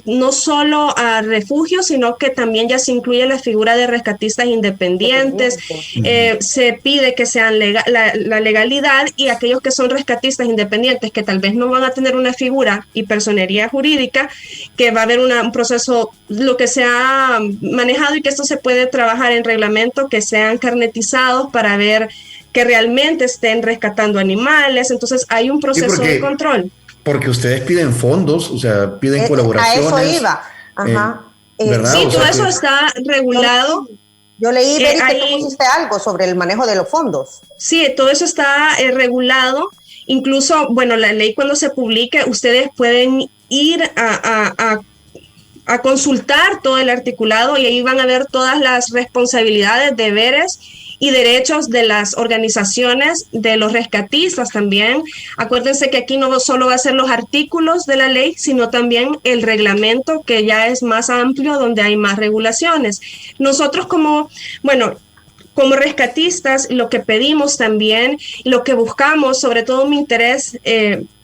no solo a refugios, sino que también ya se incluye la figura de rescatistas independientes. Uh-huh. Se pide que sean la legalidad, y aquellos que son rescatistas independientes, que tal vez no van a tener una figura y personería jurídica, que va a haber un proceso, lo que se ha manejado, y que esto se puede trabajar en reglamento, que sean carnetizados para ver que realmente estén rescatando animales. Entonces hay un proceso de control. Porque ustedes piden fondos, o sea, piden colaboraciones. A eso iba. Ajá. ¿Verdad? Sí, todo eso está regulado. Yo leí, Beri, que tú pusiste algo sobre el manejo de los fondos. Sí, todo eso está regulado. Incluso, bueno, la ley cuando se publique, ustedes pueden ir a consultar todo el articulado, y ahí van a ver todas las responsabilidades, deberes y derechos de las organizaciones, de los rescatistas también. Acuérdense que aquí no solo va a ser los artículos de la ley, sino también el reglamento, que ya es más amplio, donde hay más regulaciones. Nosotros como rescatistas, lo que pedimos también, lo que buscamos, sobre todo mi interés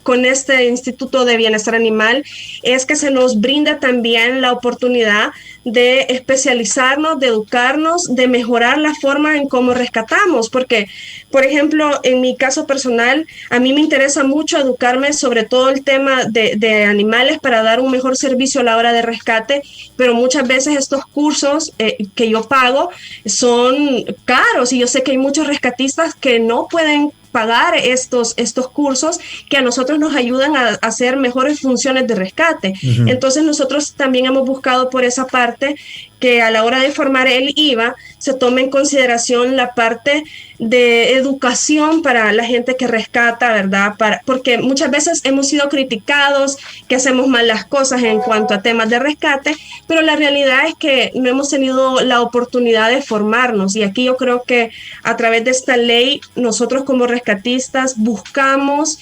con este Instituto de Bienestar Animal, es que se nos brinda también la oportunidad de especializarnos, de educarnos, de mejorar la forma en cómo rescatamos, porque, por ejemplo, en mi caso personal, a mí me interesa mucho educarme sobre todo el tema de animales para dar un mejor servicio a la hora de rescate, pero muchas veces estos cursos que yo pago son caros y yo sé que hay muchos rescatistas que no pueden pagar estos cursos que a nosotros nos ayudan a hacer mejores funciones de rescate. Uh-huh. Entonces nosotros también hemos buscado por esa parte que a la hora de formar el IVA se tome en consideración la parte de educación para la gente que rescata, ¿verdad? Porque muchas veces hemos sido criticados que hacemos mal las cosas en cuanto a temas de rescate, pero la realidad es que no hemos tenido la oportunidad de formarnos, y aquí yo creo que a través de esta ley nosotros como rescatistas buscamos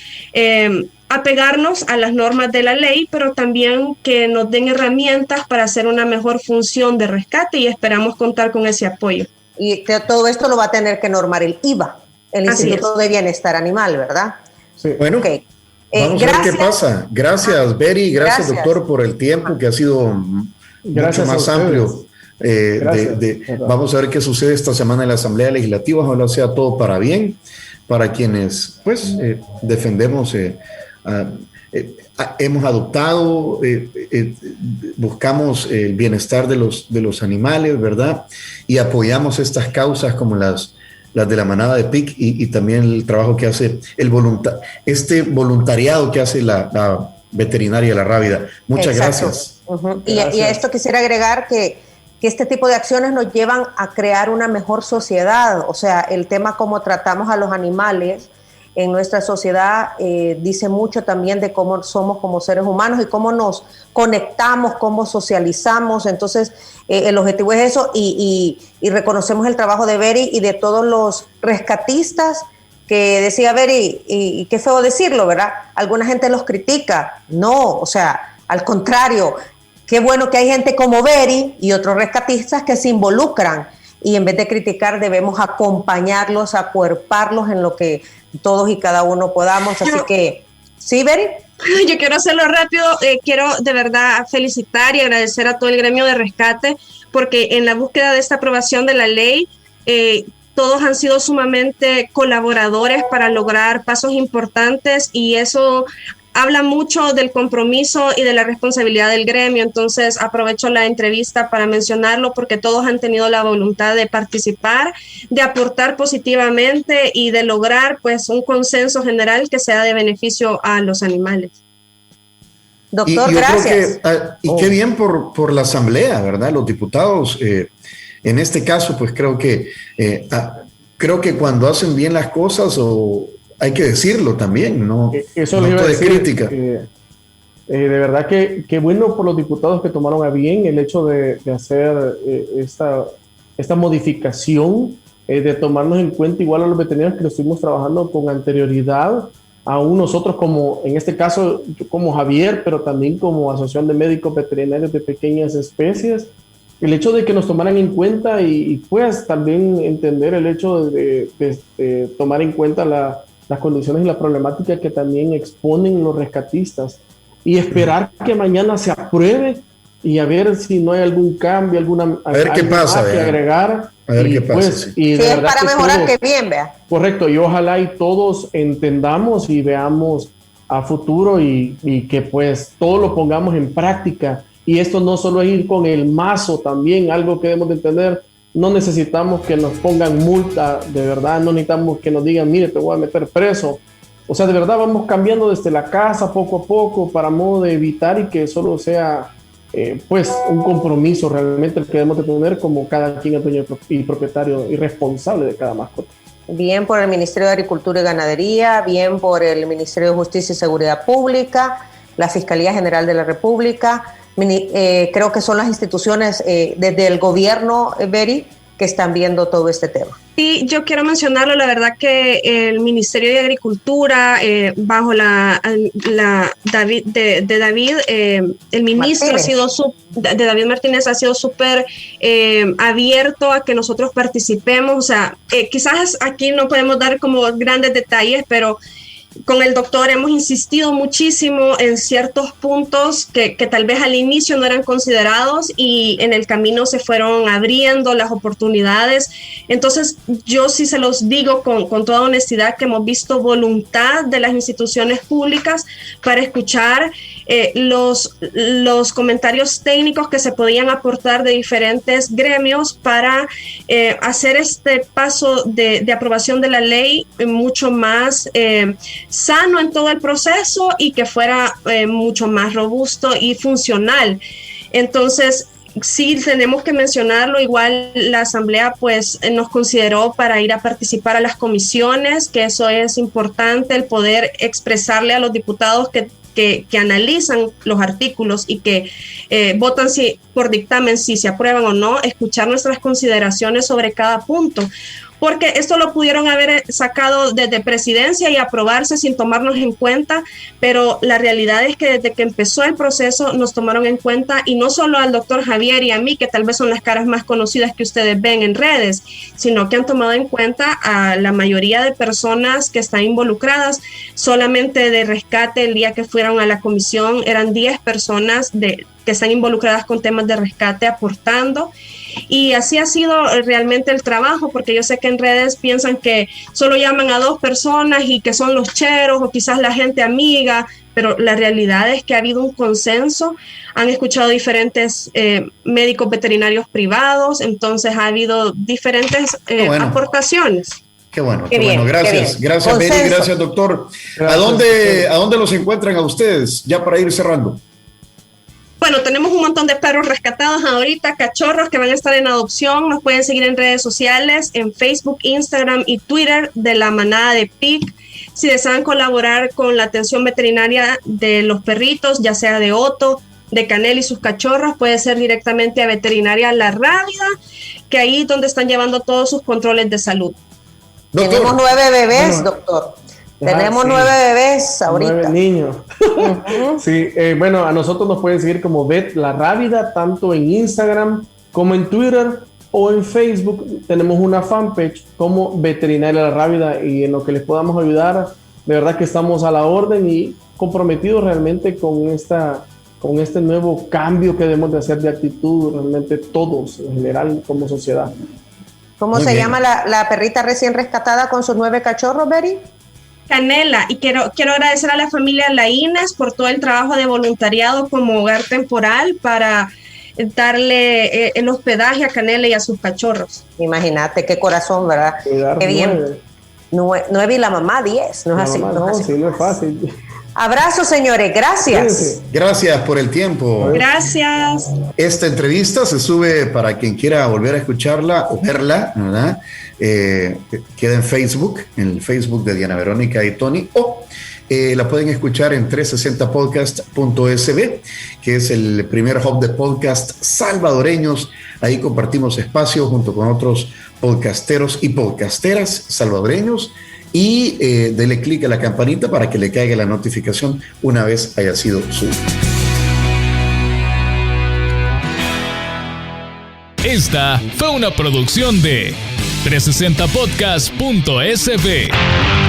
apegarnos a las normas de la ley, pero también que nos den herramientas para hacer una mejor función de rescate, y esperamos contar con ese apoyo. Y que todo esto lo va a tener que normar el IVA, el Instituto de Bienestar Animal, ¿verdad? Sí. Bueno, vamos a ver qué pasa. Gracias, Beri, gracias, doctor, por el tiempo que ha sido mucho más amplio. Vamos a ver qué sucede esta semana en la Asamblea Legislativa. Ojalá sea todo para bien, para quienes pues defendemos hemos adoptado, buscamos el bienestar de los animales, ¿verdad? Y apoyamos estas causas como las de la manada de PIC y también el trabajo que hace este voluntariado que hace la veterinaria La Rábida. Muchas gracias. Uh-huh. Gracias. Y a esto quisiera agregar que este tipo de acciones nos llevan a crear una mejor sociedad. O sea, el tema cómo tratamos a los animales en nuestra sociedad dice mucho también de cómo somos como seres humanos y cómo nos conectamos, cómo socializamos. Entonces, el objetivo es eso, y reconocemos el trabajo de Beri y de todos los rescatistas que decía Beri, y qué feo decirlo, ¿verdad? Alguna gente los critica. No, o sea, al contrario, qué bueno que hay gente como Beri y otros rescatistas que se involucran, y en vez de criticar debemos acompañarlos, acuerparlos en lo que todos y cada uno podamos. Así que, ¿sí, Beri? Yo quiero hacerlo rápido. Quiero de verdad felicitar y agradecer a todo el gremio de rescate, porque en la búsqueda de esta aprobación de la ley, todos han sido sumamente colaboradores para lograr pasos importantes, y eso habla mucho del compromiso y de la responsabilidad del gremio. Entonces aprovecho la entrevista para mencionarlo, porque todos han tenido la voluntad de participar, de aportar positivamente y de lograr pues un consenso general que sea de beneficio a los animales. Doctor, gracias. Qué bien por la Asamblea, ¿verdad? Los diputados, en este caso, pues creo que cuando hacen bien las cosas, hay que decirlo también, ¿no? Eso no de crítica. De verdad que bueno por los diputados que tomaron a bien el hecho de hacer esta modificación, de tomarnos en cuenta igual a los veterinarios que lo estuvimos trabajando con anterioridad, aún nosotros como, en este caso, como Javier, pero también como Asociación de Médicos Veterinarios de Pequeñas Especies, el hecho de que nos tomaran en cuenta y pues también entender el hecho de tomar en cuenta las condiciones y la problemática que también exponen los rescatistas, y esperar que mañana se apruebe y a ver si no hay algún cambio, a ver qué pasa, que agregar. A ver qué pasa. Pues, sí, es para mejorar, que bien, vea. Correcto, y ojalá y todos entendamos y veamos a futuro y que pues todo lo pongamos en práctica. Y esto no solo es ir con el mazo, también algo que debemos de entender. No necesitamos que nos pongan multa, de verdad, no necesitamos que nos digan, mire, te voy a meter preso. O sea, de verdad vamos cambiando desde la casa poco a poco para modo de evitar y que solo sea pues un compromiso realmente el que debemos de tener como cada quien es dueño y propietario y responsable de cada mascota. Bien por el Ministerio de Agricultura y Ganadería, bien por el Ministerio de Justicia y Seguridad Pública, la Fiscalía General de la República. Creo que son las instituciones desde el gobierno, Beri, que están viendo todo este tema. Sí, yo quiero mencionarlo, la verdad que el Ministerio de Agricultura, bajo el ministro Martínez. David Martínez ha sido súper abierto a que nosotros participemos, o sea, quizás aquí no podemos dar como grandes detalles, pero con el doctor hemos insistido muchísimo en ciertos puntos que tal vez al inicio no eran considerados y en el camino se fueron abriendo las oportunidades. Entonces yo sí se los digo con toda honestidad que hemos visto voluntad de las instituciones públicas para escuchar los comentarios técnicos que se podían aportar de diferentes gremios para hacer este paso de aprobación de la ley mucho más sano en todo el proceso y que fuera mucho más robusto y funcional. Entonces, sí tenemos que mencionarlo, igual la Asamblea pues nos consideró para ir a participar a las comisiones, que eso es importante, el poder expresarle a los diputados que analizan los artículos y que votan por dictamen si se aprueban o no, escuchar nuestras consideraciones sobre cada punto. Porque esto lo pudieron haber sacado desde presidencia y aprobarse sin tomarnos en cuenta, pero la realidad es que desde que empezó el proceso nos tomaron en cuenta, y no solo al doctor Javier y a mí, que tal vez son las caras más conocidas que ustedes ven en redes, sino que han tomado en cuenta a la mayoría de personas que están involucradas. Solamente de rescate, el día que fueron a la comisión, eran 10 personas que están involucradas con temas de rescate aportando. Y así ha sido realmente el trabajo, porque yo sé que en redes piensan que solo llaman a 2 personas y que son los cheros o quizás la gente amiga, pero la realidad es que ha habido un consenso. Han escuchado diferentes médicos veterinarios privados, entonces ha habido diferentes aportaciones. Qué bueno, qué bueno. Gracias, gracias Beri, gracias doctor. Gracias. ¿A dónde los encuentran a ustedes? Ya para ir cerrando. Bueno, tenemos un montón de perros rescatados ahorita, cachorros que van a estar en adopción. Nos pueden seguir en redes sociales, en Facebook, Instagram y Twitter de la manada de PIC. Si desean colaborar con la atención veterinaria de los perritos, ya sea de Otto, de Canel y sus cachorros, puede ser directamente a Veterinaria La Rábida, que ahí es donde están llevando todos sus controles de salud. Doctor. Tenemos 9 bebés, doctor. Tenemos 9 bebés ahorita. 9 niños. Sí, bueno, a nosotros nos pueden seguir como Vet La Rábida, tanto en Instagram como en Twitter o en Facebook. Tenemos una fanpage como Veterinaria La Rábida, y en lo que les podamos ayudar, de verdad que estamos a la orden y comprometidos realmente con este nuevo cambio que debemos de hacer de actitud, realmente todos en general como sociedad. ¿Cómo se llama la perrita recién rescatada con sus 9 cachorros, Beri? Canela, y quiero agradecer a la familia Laínez por todo el trabajo de voluntariado como hogar temporal para darle el hospedaje a Canela y a sus cachorros. Imagínate, qué corazón, ¿verdad? Qué bien. 9 y la mamá 10, no es así. No es fácil. Abrazos, señores, gracias. Gracias por el tiempo. Gracias. Esta entrevista se sube para quien quiera volver a escucharla o verla, ¿verdad? Queda en Facebook, en el Facebook de Diana Verónica y Tony, o la pueden escuchar en 360podcast.sb, que es el primer hub de podcast salvadoreños. Ahí compartimos espacio junto con otros podcasteros y podcasteras salvadoreños. Y dele clic a la campanita para que le caiga la notificación una vez haya sido subido. Esta fue una producción de 360podcast.sb.